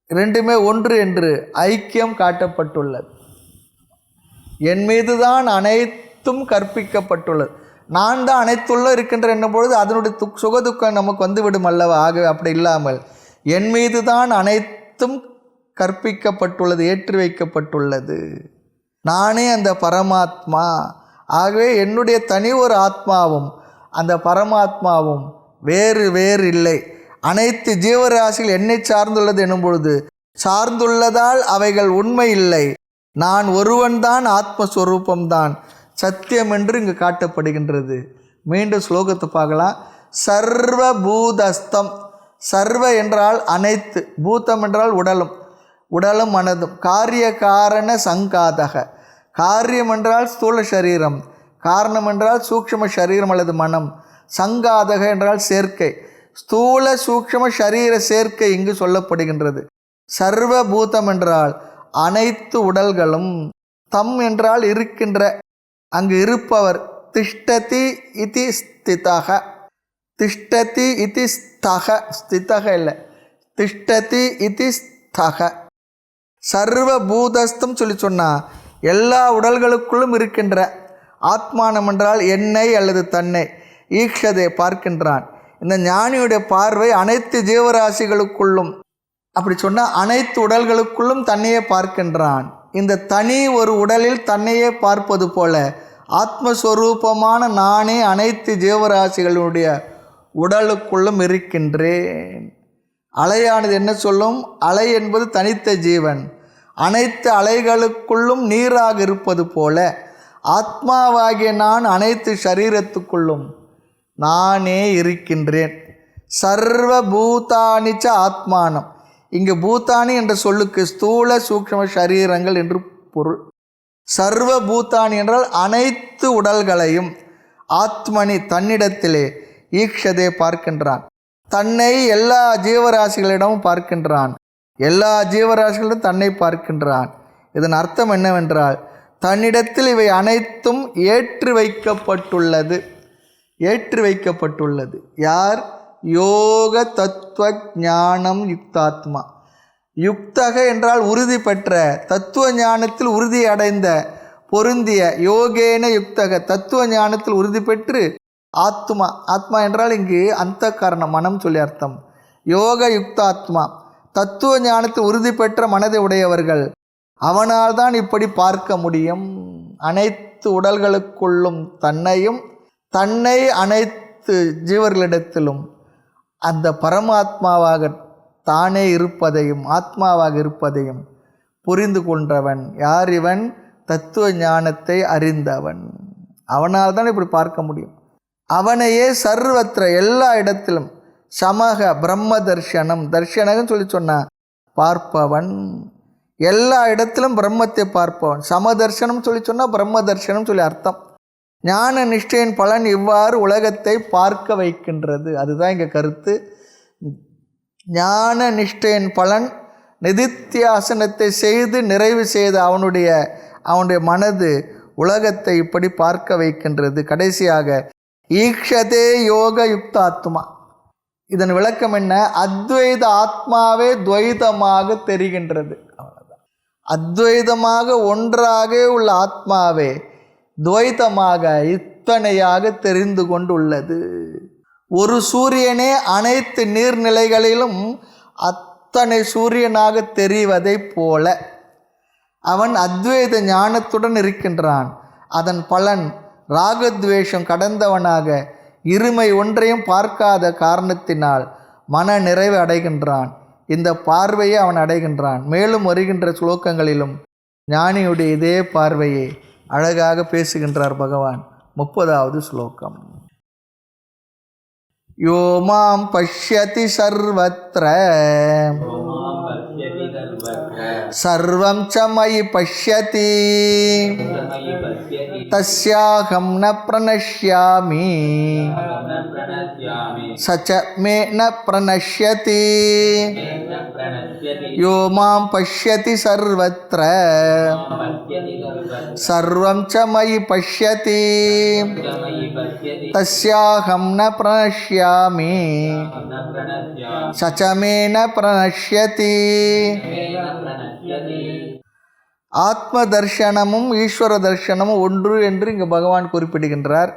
ரெண்டுமே ஒன்று என்று ஐக்கியம் காட்டப்பட்டுள்ளது. என் மீது தான் அனைத்தும் கற்பிக்கப்பட்டுள்ளது. நான் தான் அனைத்துள்ள இருக்கின்ற என்னும் பொழுது அதனுடைய சுகதுக்கம் நமக்கு வந்துவிடும் அல்லவா. ஆகவே அப்படி இல்லாமல் என் மீது தான் அனைத்தும் கற்பிக்கப்பட்டுள்ளது, ஏற்றி வைக்கப்பட்டுள்ளது. நானே அந்த பரமாத்மா. ஆகவே என்னுடைய தனி ஒரு ஆத்மாவும் அந்த பரமாத்மாவும் வேறு வேறு இல்லை. அனைத்து ஜீவராசிகள் என்னை சார்ந்துள்ளது எனும் பொழுது சார்ந்துள்ளதால் அவைகள் உண்மை இல்லை. நான் ஒருவன்தான் ஆத்மஸ்வரூபம்தான் சத்தியம் என்று இங்கு காட்டப்படுகின்றது. மீண்டும் ஸ்லோகத்தை பார்க்கலாம். சர்வ பூதஸ்தம். சர்வ என்றால் அனைத்து, பூதம் என்றால் உடலும், உடலும் மனதும். காரிய காரண சங்காதக. காரியம் என்றால் ஸ்தூல சரீரம், காரணம் என்றால் சூக்ஷ்ம சரீரம் அல்லது மனம். சங்காதக என்றால் சேர்க்கை, ஸ்தூல சூக்ஷ்ம சரீர சேர்க்கை இங்கு சொல்லப்படுகின்றது. சர்வ பூதம் என்றால் அனைத்து உடல்களும். தம் என்றால் இருக்கின்ற, அங்கு இருப்பவர். திஷ்டதி இதி ஸ்திதக. திஷ்டதி இதி ஸ்தக. ஸ்திதக இல்லை, திஷ்டதி இதி ஸ்தக. சர்வ பூதஸ்தம் சொல்லி சொன்னால் எல்லா உடல்களுக்குள்ளும் இருக்கின்ற. ஆத்மானம் என்றால் என்னை அல்லது தன்னை. ஈக்ஷதை பார்க்கின்றான். இந்த ஞானியுடைய பார்வை அனைத்து ஜீவராசிகளுக்குள்ளும், அப்படி சொன்னால் அனைத்து உடல்களுக்குள்ளும் தன்னையே பார்க்கின்றான். இந்த தனி ஒரு உடலில் தன்னையே பார்ப்பது போல ஆத்மஸ்வரூபமான நானே அனைத்து ஜீவராசிகளுடைய உடலுக்குள்ளும் இருக்கின்றேன். அலையானது என்ன சொல்லும்? அலை என்பது தனித்த ஜீவன். அனைத்து அலைகளுக்குள்ளும் நீராக இருப்பது போல ஆத்மாவாகிய நான் அனைத்து சரீரத்துக்குள்ளும் நானே இருக்கின்றேன். சர்வ பூதானிச்ச ஆத்மானம். இங்கு பூதானி என்ற சொல்லுக்கு ஸ்தூல சூக்ஷ்ம சரீரங்கள் என்று பொருள். சர்வ பூதானி என்றால் அனைத்து உடல்களையும் ஆத்மனி தன்னிடத்திலே ஈக்ஷதே பார்க்கின்றான். தன்னை எல்லா ஜீவராசிகளிடமும் பார்க்கின்றான். எல்லா ஜீவராசிகளிடம் தன்னை பார்க்கின்றான். இதன் அர்த்தம் என்னவென்றால் தன்னிடத்தில் இவை அனைத்தும் ஏற்றி வைக்கப்பட்டுள்ளது. ஏற்றி வைக்கப்பட்டுள்ளது. யார்? யோக தத்துவ ஞானம் யுக்தாத்மா. யுக்தக என்றால் உறுதி பெற்ற, தத்துவ ஞானத்தில் உறுதி அடைந்த, பொருந்திய. யோகேன யுக்தக, தத்துவ ஞானத்தில் உறுதி பெற்று. ஆத்மா, ஆத்மா என்றால் இங்கு அந்த காரணம் மனம் சொல்லி அர்த்தம். யோக யுக்தாத்மா, தத்துவ ஞானத்தில் உறுதி பெற்ற மனதை உடையவர்கள். அவனால் தான் இப்படி பார்க்க முடியும். அனைத்து உடல்களுக்குள்ளும் தன்னையும், தன்னை அனைத்து ஜீவர்களிடத்திலும் அந்த பரமாத்மாவாக தானே இருப்பதையும் ஆத்மாவாக இருப்பதையும் புரிந்து கொண்டவன். யார் இவன்? தத்துவ ஞானத்தை அறிந்தவன். அவனால் தான் இப்படி பார்க்க முடியும். அவனையே சர்வத்திர எல்லா இடத்திலும் சமக பிரம்ம தர்ஷனம். தர்ஷனகம் சொல்லி சொன்ன பார்ப்பவன். எல்லா இடத்திலும் பிரம்மத்தை பார்ப்பவன். சமதர்ஷனம் சொல்லி சொன்னால் பிரம்ம தர்ஷனம் சொல்லி அர்த்தம். ஞான நிஷ்டையின் பலன் இவ்வாறு உலகத்தை பார்க்க வைக்கின்றது. அதுதான் இங்கே கருத்து. ஞான நிஷ்டையின் பலன் நிதித்தியாசனத்தை செய்து நிறைவு செய்த அவனுடைய மனது உலகத்தை இப்படி பார்க்க வைக்கின்றது. கடைசியாக ஈக்ஷதே யோக யுக்தாத்மா. இதன் விளக்கம் என்ன? அத்வைத ஆத்மாவே துவைதமாக தெரிகின்றது. அவ்வளோதான். அத்வைதமாக ஒன்றாக உள்ள ஆத்மாவே துவைதமாக இத்தனையாக தெரிந்து கொண்டுள்ளது. ஒரு சூரியனே அனைத்து நீர்நிலைகளிலும் அத்தனை சூரியனாக தெரிவதைப் போல அவன் அத்வைத ஞானத்துடன் இருக்கின்றான். அதன் பலன் ராகத்வேஷம் கடந்தவனாக இருமை ஒன்றையும் பார்க்காத காரணத்தினால் மன நிறைவு அடைகின்றான். இந்த பார்வையை அவன் அடைகின்றான். மேலும் வருகின்ற ஸ்லோகங்களிலும் ஞானியுடைய இதே பார்வையை அழகாக பேசுகின்றார் பகவான். 30வது ஸ்லோகம். யோ மாம் பஷ்யதி சர்வத்ர சர்வம் ச மயி பஷ்யதி தஸ்யாஹம் ந ப்ரணஷ்யாமி சச்ச மே ந ப்ரணஷ்யதி யோ மாம் பஷ்யதி சர்வத்ர சர்வம் ச மயி பஷ்யதி தஸ்யாஹம் ந ப்ரணஷ்யாமி சச்ச மே ந ப்ரணஷ்யதி. ஆத்ம தர்ஷனமும் ஈஸ்வர தர்ஷனமும் ஒன்று என்று இங்கு பகவான் குறிப்பிடுகின்றார்.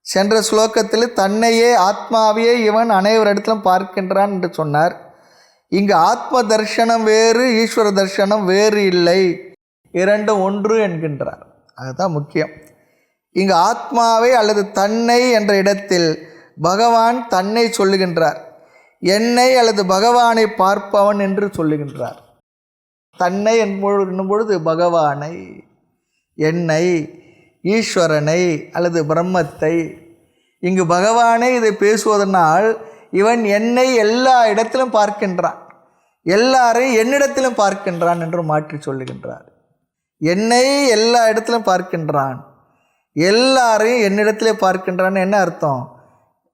சென்ற ஸ்லோகத்தில் தன்னையே ஆத்மாவையே இவன் அனைவரிடத்திலும் பார்க்கின்றான் என்று சொன்னார். இங்கு ஆத்ம தர்ஷனம் வேறு, ஈஸ்வர தர்ஷனம் வேறு இல்லை, இரண்டும் ஒன்று என்கின்றார். அதுதான் முக்கியம். இங்கு ஆத்மாவை அல்லது தன்னை என்ற இடத்தில் பகவான் தன்னை சொல்லுகின்றார், என்னை அல்லது பகவானை பார்ப்பவன் என்று சொல்லுகின்றார். தன்னை என்னும் பொழுது பகவானை, என்னை, ஈஸ்வரனை அல்லது பிரம்மத்தை. இங்கு பகவானை இதை பேசுவதனால் இவன் என்னை எல்லா இடத்திலும் பார்க்கின்றான், எல்லாரையும் என்னிடத்திலும் பார்க்கின்றான் என்று மாற்றி சொல்லுகின்றார். என்னை எல்லா இடத்திலும் பார்க்கின்றான், எல்லாரையும் என்னிடத்திலே பார்க்கின்றான். என்ன அர்த்தம்?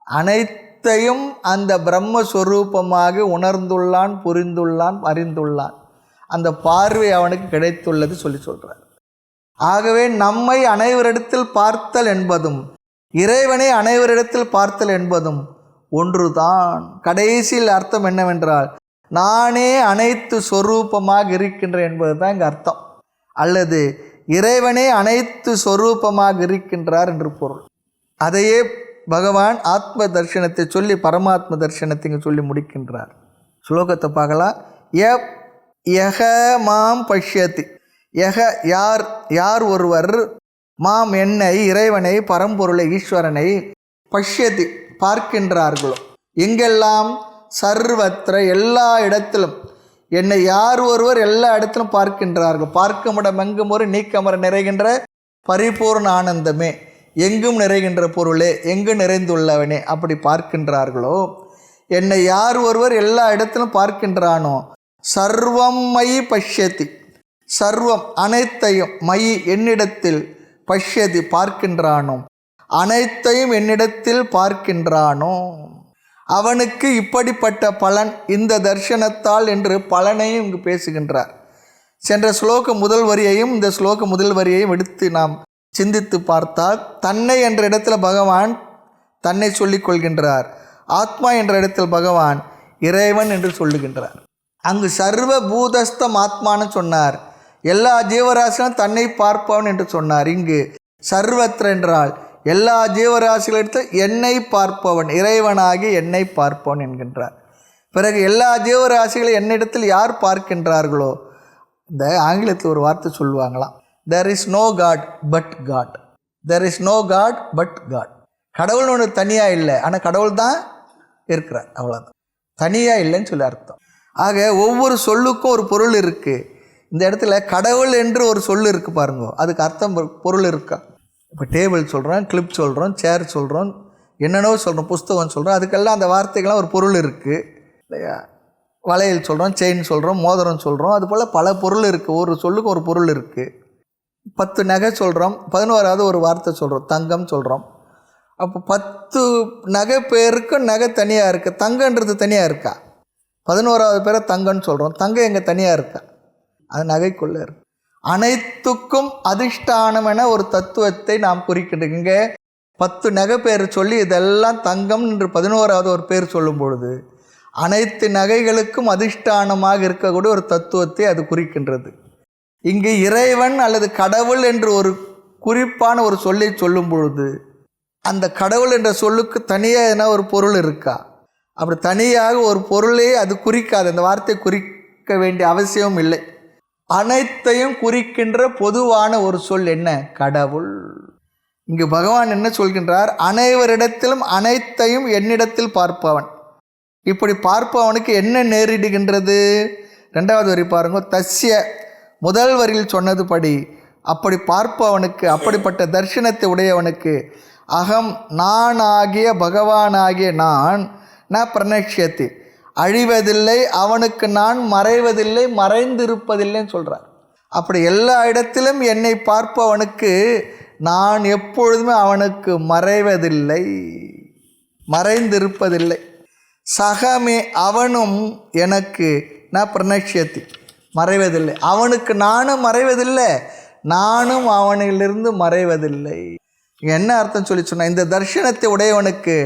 அனைத்தையும் அந்த பிரம்மஸ்வரூபமாக உணர்ந்துள்ளான், புரிந்துள்ளான், அறிந்துள்ளான். அந்த பார்வை அவனுக்கு கிடைத்துள்ளது சொல்லி சொல்கிறார். ஆகவே நம்மை அனைவரிடத்தில் பார்த்தல் என்பதும் இறைவனை அனைவரிடத்தில் பார்த்தல் என்பதும் ஒன்றுதான். கடைசியில் அர்த்தம் என்னவென்றால் நானே அனைத்து சொரூபமாக இருக்கின்றேன் என்பது தான் இங்கே அர்த்தம். அல்லது இறைவனே அனைத்து சொரூபமாக இருக்கின்றார் என்று பொருள். அதையே பகவான் ஆத்ம தர்ஷனத்தை சொல்லி பரமாத்ம தர்ஷனத்தை இங்கே சொல்லி முடிக்கின்றார். ஸ்லோகத்தை பார்க்கலாம். யக மாம் பஷ்யதி, யக யார், யார் ஒருவர், மாம் என்னை, இறைவனை, பரம்பொருளை, ஈஸ்வரனை, பஷ்யதி பார்க்கின்றார்களோ, எங்கெல்லாம், சர்வத்திர எல்லா இடத்திலும், என்னை யார் ஒருவர் எல்லா இடத்திலும் பார்க்கின்றார்கள். பார்க்குமிடம் எங்கும் ஒரு நீக்கமர நிறைகின்ற பரிபூர்ண ஆனந்தமே, எங்கும் நிறைகின்ற பொருளே, எங்கு நிறைந்துள்ளவனே, அப்படி பார்க்கின்றார்களோ, என்னை யார் ஒருவர் எல்லா இடத்திலும் பார்க்கின்றானோ, சர்வம் மயி பஷ்யதி, சர்வம் அனைத்தையும், மயி என்னிடத்தில், பஷ்யதி பார்க்கின்றானோ, அனைத்தையும் என்னிடத்தில் பார்க்கின்றானோ, அவனுக்கு இப்படிப்பட்ட பலன் இந்த தர்ஷனத்தால் என்று பலனையும் இங்கு பேசுகின்றார். சென்ற ஸ்லோக முதல் வரியையும் இந்த ஸ்லோக முதல் வரியையும் எடுத்து நாம் சிந்தித்து பார்த்தால், தன்னை என்ற இடத்துல பகவான் தன்னை சொல்லிக் கொள்கின்றார், ஆத்மா என்ற இடத்தில் பகவான் இறைவன் என்று சொல்லுகின்றார். அங்கு சர்வ பூதஸ்தம் ஆத்மான்னு சொன்னார், எல்லா ஜீவராசிகளும் தன்னை பார்ப்பவன் என்று சொன்னார். இங்கு சர்வத்திர என்றால் எல்லா ஜீவராசிகளிடத்தில் என்னை பார்ப்பவன், இறைவனாகி என்னை பார்ப்பவன் என்கின்றார். பிறகு எல்லா ஜீவராசிகளும் என்னிடத்தில் யார் பார்க்கின்றார்களோ, இந்த ஆங்கிலத்தில் ஒரு வார்த்தை சொல்லுவாங்களாம், there is no God but God, there is no God but God. கடவுள்னு ஒன்று தனியாக இல்லை, ஆனால் கடவுள் தான் இருக்கிறார், அவ்வளோதான், தனியாக இல்லைன்னு சொல்லி அர்த்தம். ஆக ஒவ்வொரு சொல்லுக்கும் ஒரு பொருள் இருக்குது. இந்த இடத்துல கடவுள் என்று ஒரு சொல் இருக்குது பாருங்க, அதுக்கு அர்த்தம் பொருள் இருக்கா. இப்போ டேபிள் சொல்கிறோம், கிளிப் சொல்கிறோம், சேர் சொல்கிறோம், என்னென்னவோ சொல்கிறோம், புஸ்தகம் சொல்கிறோம், அதுக்கெல்லாம் அந்த வார்த்தைக்கெல்லாம் ஒரு பொருள் இருக்குது இல்லையா. வளையல் சொல்கிறோம், செயின் சொல்கிறோம், மோதிரம் சொல்கிறோம், அதுபோல் பல பொருள் இருக்குது. ஒரு சொல்லுக்கு ஒரு பொருள் இருக்குது. 10 நகை சொல்கிறோம், 11வது ஒரு வார்த்தை சொல்கிறோம், தங்கம் சொல்கிறோம். அப்போ 10 நகை பேருக்கும் நகை தனியாக இருக்குது, தங்கன்றது தனியாக இருக்கா. 11வது பேரை தங்கன்னு சொல்கிறோம், தங்கம் எங்கே தனியாக இருக்கா, அது நகைக்குள்ளே இருக்கு. அனைத்துக்கும் அதிஷ்டானம் என ஒரு தத்துவத்தை நாம் குறிக்கின்றோம். இங்கே 10 நகை பேர் சொல்லி இதெல்லாம் தங்கம் என்று 11வது ஒரு பேர் சொல்லும் பொழுது அனைத்து நகைகளுக்கும் அதிஷ்டானமாக இருக்கக்கூடிய ஒரு தத்துவத்தை அது குறிக்கின்றது. இங்கு இறைவன் அல்லது கடவுள் என்று ஒரு குறிப்பான ஒரு சொல்லை சொல்லும் பொழுது அந்த கடவுள் என்ற சொல்லுக்கு தனியாக என்ன ஒரு பொருள் இருக்கா? அப்படி தனியாக ஒரு பொருளே அது குறிக்காது, அந்த வார்த்தை குறிக்க வேண்டிய அவசியம் இல்லை. அனைத்தையும் குறிக்கின்ற பொதுவான ஒரு சொல் என்ன? கடவுள். இங்கு பகவான் என்ன சொல்கின்றார்? அனைவரிடத்திலும் அனைத்தையும் என்னிடத்தில் பார்ப்பவன். இப்படி பார்ப்பவனுக்கு என்ன நேரிடுகின்றது? 2வது வரி பாருங்க. தஸ்ய முதல் வரியில் சொன்னதுபடி அப்படி பார்ப்பவனுக்கு, அப்படிப்பட்ட தரிசனத்தை உடையவனுக்கு அகம் நான் ஆகிய பகவானாகிய நான் ந பிரணக்ஷியத்தி அழிவதில்லை, அவனுக்கு நான் மறைவதில்லை, மறைந்திருப்பதில்லைன்னு சொல்கிறார். அப்படி எல்லா இடத்திலும் என்னை பார்ப்பவனுக்கு நான் எப்பொழுதுமே அவனுக்கு மறைவதில்லை, மறைந்திருப்பதில்லை. சகமே அவனும் எனக்கு ந பிரணக்ஷியத்தி மறைவதில்லை, அவனுக்கு நானும் மறைவதில்லை, நானும் அவனிலிருந்து மறைவதில்லை. என்ன அர்த்தம் சொல்லி சொன்னால், இந்த தர்ஷனத்தை உடையவனுக்கு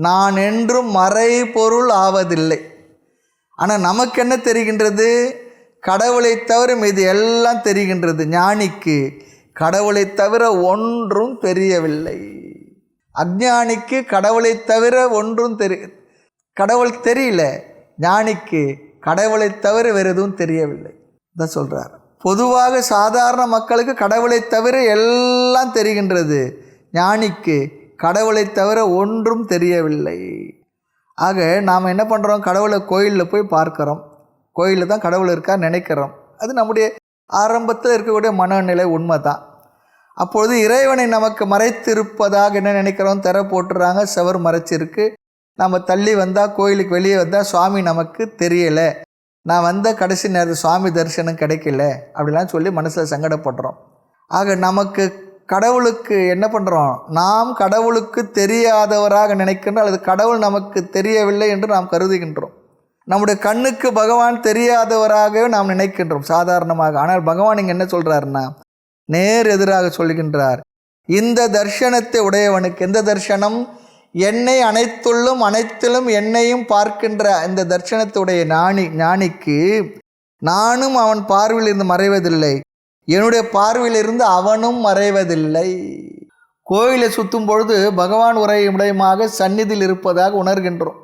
நான் என்றும் மறைபொருள் ஆவதில்லை. ஆனால் நமக்கு என்ன தெரிகின்றது? கடவுளை தவிர மீது எல்லாம் தெரிகின்றது. ஞானிக்கு கடவுளை தவிர ஒன்றும் தெரியவில்லை. அஞ்ஞானிக்கு கடவுளை தவிர ஒன்றும் கடவுள் தெரியல, ஞானிக்கு கடவுளை தவிர வேறு எதுவும் தெரியவில்லை தான் சொல்கிறார். பொதுவாக சாதாரண மக்களுக்கு கடவுளை தவிர எல்லாம் தெரிகின்றது, ஞானிக்கு கடவுளை தவிர ஒன்றும் தெரியவில்லை. ஆக நாம் என்ன பண்ணுறோம்? கடவுளை கோயிலில் போய் பார்க்குறோம், கோயிலில் தான் கடவுள் இருக்கா நினைக்கிறோம். அது நம்முடைய ஆரம்பத்தில் இருக்கக்கூடிய மனநிலை, உண்மை தான். அப்பொழுது இறைவனை நமக்கு மறைத்திருப்பதாக என்ன நினைக்கிறோம்? திரை போட்டுறாங்க, செவர் மறைச்சிருக்கு, நம்ம தள்ளி வந்தால், கோயிலுக்கு வெளியே வந்தால் சுவாமி நமக்கு தெரியலை, நான் வந்த கடைசி நேரத்தில் சுவாமி தரிசனம் கிடைக்கல அப்படிலாம் சொல்லி மனசில் சங்கடப்படுறோம். ஆக நமக்கு கடவுளுக்கு என்ன பண்ணுறோம்? நாம் கடவுளுக்கு தெரியாதவராக நினைக்கின்றோம், அல்லது கடவுள் நமக்கு தெரியவில்லை என்று நாம் கருதுகின்றோம். நம்முடைய கண்ணுக்கு பகவான் தெரியாதவராகவே நாம் நினைக்கின்றோம் சாதாரணமாக. ஆனால் பகவான் இங்கே என்ன சொல்கிறாருன்னா, நேர் எதிராக சொல்கின்றார். இந்த தர்ஷனத்தை உடையவனுக்கு, எந்த தர்ஷனம்? என்னை அனைத்துள்ளும் அனைத்திலும் என்னையும் பார்க்கின்ற இந்த தர்ஷனத்துடைய ஞானிக்கு நானும் அவன் பார்வையிலிருந்து மறைவதில்லை, என்னுடைய பார்வையிலிருந்து அவனும் மறைவதில்லை. கோயிலை சுற்றும் பொழுது பகவான் உரையுடையமாக சந்நிதியில் இருப்பதாக உணர்கின்றோம்.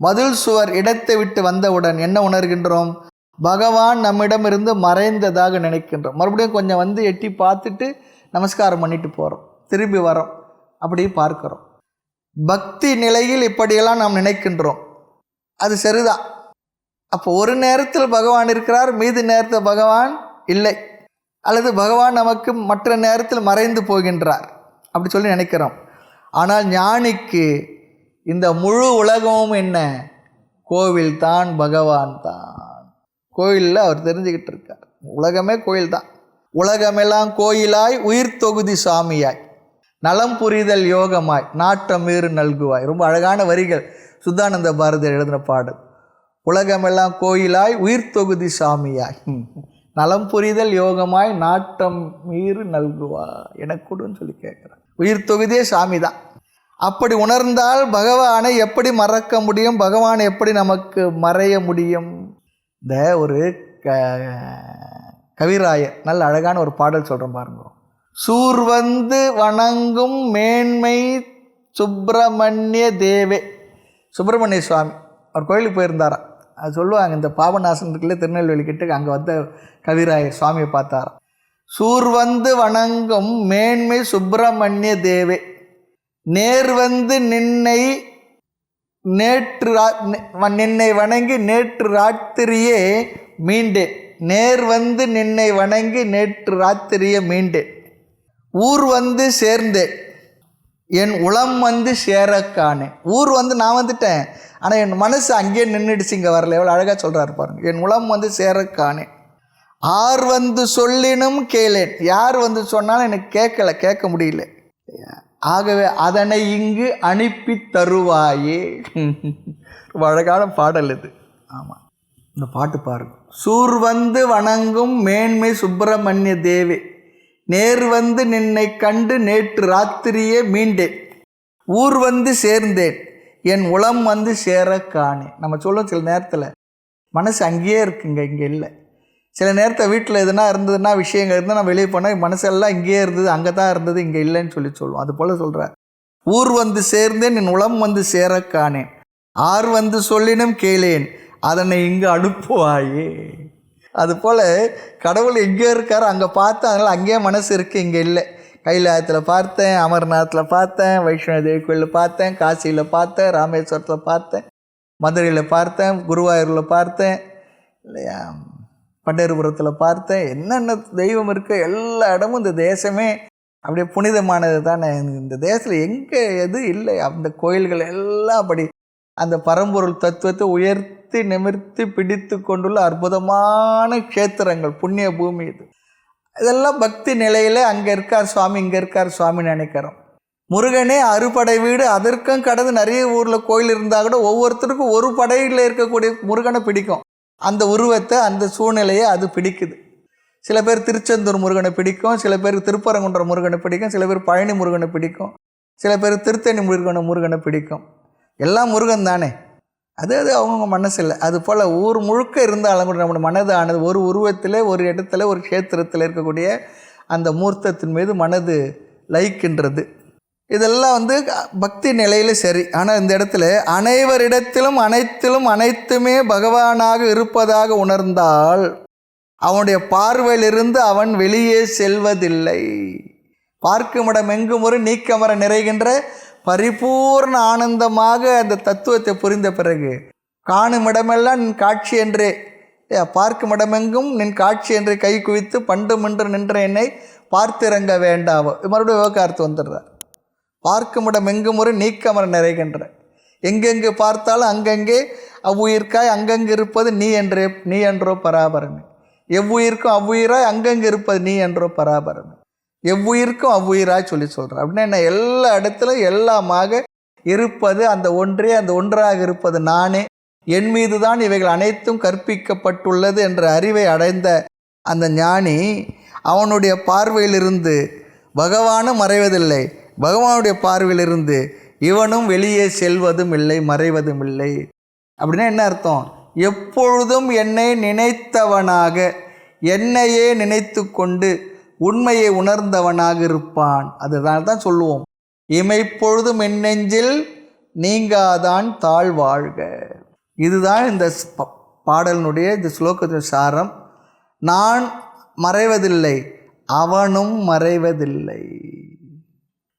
மதில் சுவர் இடத்தை விட்டு வந்தவுடன் என்ன உணர்கின்றோம்? பகவான் நம்மிடமிருந்து மறைந்ததாக நினைக்கின்றோம். மறுபடியும் கொஞ்சம் வந்து எட்டி பார்த்துட்டு நமஸ்காரம் பண்ணிட்டு போகிறோம், திரும்பி வரோம், அப்படி பார்க்குறோம். பக்தி நிலையில் இப்படியெல்லாம் நாம் நினைக்கின்றோம், அது சரிதான். அப்போ ஒரு நேரத்தில் பகவான் இருக்கிறார், மீதி நேரத்தில் பகவான் இல்லை, அல்லது பகவான் நமக்கு மற்ற நேரத்தில் மறைந்து போகின்றார், அப்படி சொல்லி நினைக்கிறோம். ஆனால் ஞானிக்கு இந்த முழு உலகமும் என்ன? கோவில் தான், பகவான் தான். கோயிலில் அவர் தெரிஞ்சுக்கிட்டு இருக்கார், உலகமே கோயில் தான். உலகமெல்லாம் கோயிலாய் உயிர் தொகுதி சாமியாய் நலம் புரிதல் யோகமாய் நாட்டம் மீறு நல்குவாய். ரொம்ப அழகான வரிகள், சுத்தானந்த பாரதியார் எழுதின பாடல். உலகமெல்லாம் கோயிலாய் உயிர் தொகுதி சாமியாய் நலம் புரிதல் யோகமாய் நாட்டம் மீறு நல்குவா எனக்குடுன்னு சொல்லி கேட்குறார். உயிர் தொகுதியே சாமி தான். அப்படி உணர்ந்தால் பகவானை எப்படி மறக்க முடியும்? பகவானை எப்படி நமக்கு மறைய முடியும்? இந்த ஒரு கவிராயர் நல்ல அழகான ஒரு பாடல் சொல்கிறேன் பாருங்க. சூர்வந்து வணங்கும் மேன்மை சுப்பிரமணிய தேவே, சுப்பிரமணிய சுவாமி அவர் கோயிலுக்கு போயிருந்தாராம். அது சொல்லுவாங்க, இந்த பாபநாசன் இருக்குல்ல திருநெல்வேலி கிட்ட, அங்கே வந்த கவிராயர் சுவாமியை பார்த்தாராம். சூர்வந்து வணங்கும் மேன்மை சுப்பிரமணிய தேவே, நேர் வந்து நின்னை வணங்கி நேற்று ராத்திரியே மீண்டேன். நேர் வந்து நின்னை வணங்கி நேற்று ராத்திரியே மீண்டேன். ஊர் வந்து சேர்ந்தேன், என் உளம் வந்து சேரக்கானே. ஊர் வந்து நான் வந்துட்டேன், ஆனால் என் மனசு அங்கேயே நின்றுடுச்சு, இங்கே வரல. எவ்வளோ அழகாக சொல்கிறாரு பாருங்க. என் உளம் வந்து சேரக்கானே. ஆர் வந்து சொல்லினும் கேளேன். யார் வந்து சொன்னாலும் எனக்கு கேட்க முடியல. ஆகவே அதனை இங்கு அனுப்பி தருவாயே. ரொம்ப அழகான பாடல் இது. ஆமாம், இந்த பாட்டு பாருங்க. சூர் வந்து வணங்கும் மேன்மை சுப்பிரமணிய தேவே, நேர் வந்து நின்னை கண்டு நேற்று ராத்திரியே மீண்டேன். ஊர் வந்து சேர்ந்தேன், என் உளம் வந்து சேர காணே. நம்ம சொல்லுவோம், சில நேரத்தில் மனசு அங்கேயே இருக்குங்க, இங்கே இல்லை. சில நேரத்தில் வீட்டில் எதுனா இருந்ததுன்னா, விஷயங்கள் இருந்தால் நான் வெளியே போனால் மனசெல்லாம் இங்கேயே இருந்தது, அங்கே தான் இருந்தது, இங்கே இல்லைன்னு சொல்லுவோம். அது போல் சொல்கிறேன். ஊர் வந்து சேர்ந்தேன், என் உளம் வந்து சேர காணேன். ஆர் வந்து சொல்லினும் கேளேன், அதனை இங்கு அனுப்புவாயே. அதுபோல் கடவுள் எங்கே இருக்காரோ அங்கே பார்த்தேன், அதனால் அங்கேயே மனசு இருக்குது, இங்கே இல்லை. கைலாயத்தில் பார்த்தேன், அமர்நாத்தில் பார்த்தேன், வைஷ்ணவதேவி கோயிலில் பார்த்தேன், காசியில் பார்த்தேன், ராமேஸ்வரத்தில் பார்த்தேன், மதுரையில் பார்த்தேன், குருவாயூரில் பார்த்தேன், இல்லையா, பண்டேருபுரத்தில் பார்த்தேன். என்னென்ன தெய்வம் இருக்குது, எல்லா இடமும் இந்த தேசமே அப்படியே புனிதமானது தானே. இந்த தேசத்தில் எங்கே எது இல்லை, அந்த கோயில்கள் எல்லாம் அப்படி அந்த பரம்பொருள் தத்துவத்தை உயர்த்தி நிமிர்த்தி பிடித்து கொண்டுள்ள அற்புதமான க்ஷேத்திரங்கள், புண்ணிய பூமி இது. இதெல்லாம் பக்தி நிலையில் அங்கே இருக்கார் சுவாமி, இங்கே இருக்கார் சுவாமின்னு நினைக்கிறோம். முருகனே அறுபடை வீடு, அதற்கும் கடந்து நிறைய ஊரில் கோயில் இருந்தால் கூட ஒவ்வொருத்தருக்கும் ஒரு படையில் இருக்கக்கூடிய முருகனை பிடிக்கும். அந்த உருவத்தை, அந்த சூழ்நிலையை அது பிடிக்குது. சில பேர் திருச்செந்தூர் முருகனை பிடிக்கும், சில பேர் திருப்பரங்குன்ற முருகனை பிடிக்கும், சில பேர் பழனி முருகனை பிடிக்கும், சில பேர் திருத்தணி முருகனை பிடிக்கும். எல்லாம் முருகன் தானே. அது அவங்கவுங்க மனசில். அது போல் ஊர் முழுக்க இருந்தாலும் கூட நம்முடைய மனதானது ஒரு உருவத்தில், ஒரு இடத்துல, ஒரு க்ஷேத்திரத்தில் இருக்கக்கூடிய அந்த மூர்த்தத்தின் மீது மனது லயிக்கின்றது. இதெல்லாம் பக்தி நிலையில் சரி. ஆனால் இந்த இடத்துல அனைவரிடத்திலும் அனைத்திலும் அனைத்துமே பகவானாக இருப்பதாக உணர்ந்தால் அவனுடைய பார்வையிலிருந்து அவன் வெளியே செல்வதில்லை. பார்க்குமிடம் எங்கும் ஒரு நீக்கமர நிறைகின்ற பரிபூர்ண ஆனந்தமாக அந்த தத்துவத்தை புரிந்த பிறகு காணுமிடமெல்லாம் நின் காட்சி என்றே, பார்க்குமிடமெங்கும் நின் காட்சி என்றே கை குவித்து பண்டு மின்று நின்ற என்னை பார்த்திறங்க வேண்டாவோ. மறுபடியும் விவகாரத்து வந்துடுறார். பார்க்குமிடம் எங்கும் ஒரு நீக்கமர நிறைகின்ற, எங்கெங்கு பார்த்தாலும் அங்கங்கே அவ்வுயிர்க்காய் அங்கங்கு இருப்பது நீ என்றோ பராபரமே. எவ்வுயிர்க்கும் அவ்வுயிராய் அங்கங்கு இருப்பது நீ என்றோ பராபரமே. எவ்வுயிர்க்கும் அவ்வுயிராய் சொல்கிறார். அப்படின்னா என்ன, எல்லா இடத்துலையும் எல்லாமாக இருப்பது அந்த ஒன்றே, அந்த ஒன்றாக இருப்பது நானே. என் மீது தான் இவைகள் அனைத்தும் கற்பிக்கப்பட்டுள்ளது என்ற அறிவை அடைந்த அந்த ஞானி அவனுடைய பார்வையிலிருந்து பகவானும் மறைவதில்லை, பகவானுடைய பார்வையிலிருந்து இவனும் வெளியே செல்வதும் இல்லை, மறைவதும் இல்லை. அப்படின்னா என்ன அர்த்தம்? எப்பொழுதும் என்னை நினைத்தவனாக, என்னையே நினைத்து கொண்டு உண்மையை உணர்ந்தவனாக இருப்பான். அதுதான் தான் சொல்லுவோம், இமைப்பொழுதும் என் நெஞ்சில் நீங்காதான் தாழ்வாழ்க. இதுதான் இந்த பாடலினுடைய, இந்த ஸ்லோகத்தின் சாரம். நான் மறைவதில்லை, அவனும் மறைவதில்லை.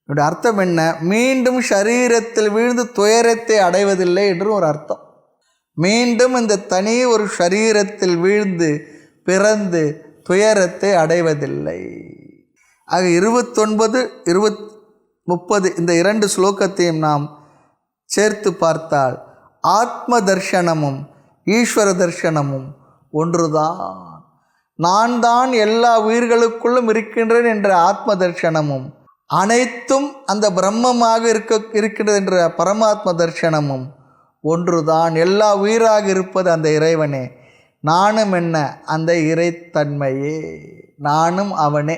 என்னுடைய அர்த்தம் என்ன? மீண்டும் ஷரீரத்தில் வீழ்ந்து துயரத்தை அடைவதில்லை என்று ஒரு அர்த்தம். மீண்டும் இந்த தனி ஒரு ஷரீரத்தில் வீழ்ந்து பிறந்து துயரத்தை அடைவதில்லை. ஆக 29, 30 இந்த 2 ஸ்லோகத்தையும் நாம் சேர்த்து பார்த்தால் ஆத்ம தர்ஷனமும் ஈஸ்வர தர்ஷனமும் ஒன்றுதான். நான் தான் எல்லா உயிர்களுக்குள்ளும் இருக்கின்றேன் என்ற ஆத்ம தர்ஷனமும், அனைத்தும் அந்த பிரம்மமாக இருக்கின்றது என்ற பரமாத்ம தர்ஷனமும் ஒன்றுதான். எல்லா உயிராக இருப்பது அந்த இறைவனே. நானும் என்ன, அந்த இறைத்தன்மையே. நானும் அவனே,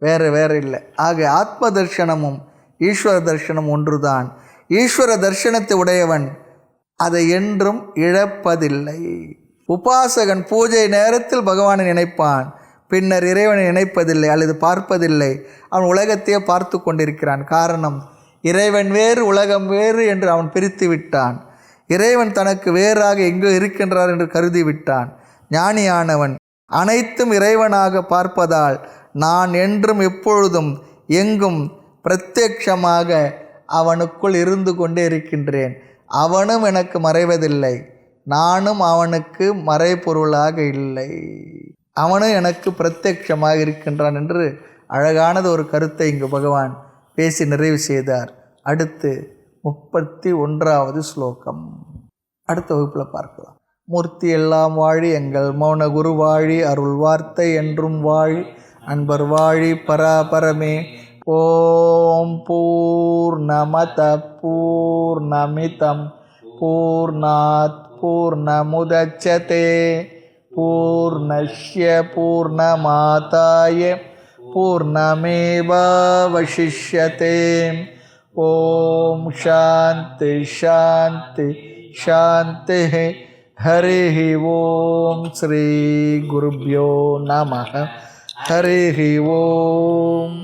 வேறு இல்லை. ஆக ஆத்ம தர்ஷனமும் ஈஸ்வர தர்ஷனம் ஒன்றுதான். ஈஸ்வர தர்ஷனத்தை உடையவன் அதை என்றும் இழப்பதில்லை. உபாசகன் பூஜை நேரத்தில் பகவானை நினைப்பான், பின்னர் இறைவனை நினைப்பதில்லை அல்லது பார்ப்பதில்லை. அவன் உலகத்தையே பார்த்து கொண்டிருக்கிறான். காரணம், இறைவன் வேறு உலகம் வேறு என்று அவன் பிரித்து விட்டான். இறைவன் தனக்கு வேறாக எங்கோ இருக்கின்றார் என்று கருதி விட்டான். ஞானியானவன் அனைத்தும் இறைவனாக பார்ப்பதால் நான் என்றும் எப்பொழுதும் எங்கும் பிரத்யட்சமாக அவனுக்குள் இருந்து கொண்டே இருக்கின்றேன். அவனும் எனக்கு மறைவதில்லை, நானும் அவனுக்கு மறைபொருளாக இல்லை. அவனும் எனக்கு பிரத்யட்சமாக இருக்கின்றான் என்று அழகானது ஒரு கருத்தை இங்கு பகவான் பேசி நிறைவு செய்தார். அடுத்து 31வது ஸ்லோகம் அடுத்த வகுப்பில் பார்க்கலாம். மூர்த்தி எல்லாம் வாழி, எங்கள் மௌன குரு வாழி, அருள் வார்த்தை என்றும் வாழி, அன்பர் வாழி பராபரமே. ஓம் பூர்ணமத பூர்ணமிதம் பூர்ணாத் பூர்ணமுதச்யதே பூர்ணஸ்ய பூர்ணமாதாய பூர்ணமேவாவசிஷ்யதே. ஓம் சாந்தி சாந்தி சாந்தி. ஹரி ஓம். ஸ்ரீ குருப்யோ நமः. ஹரி ஓம்.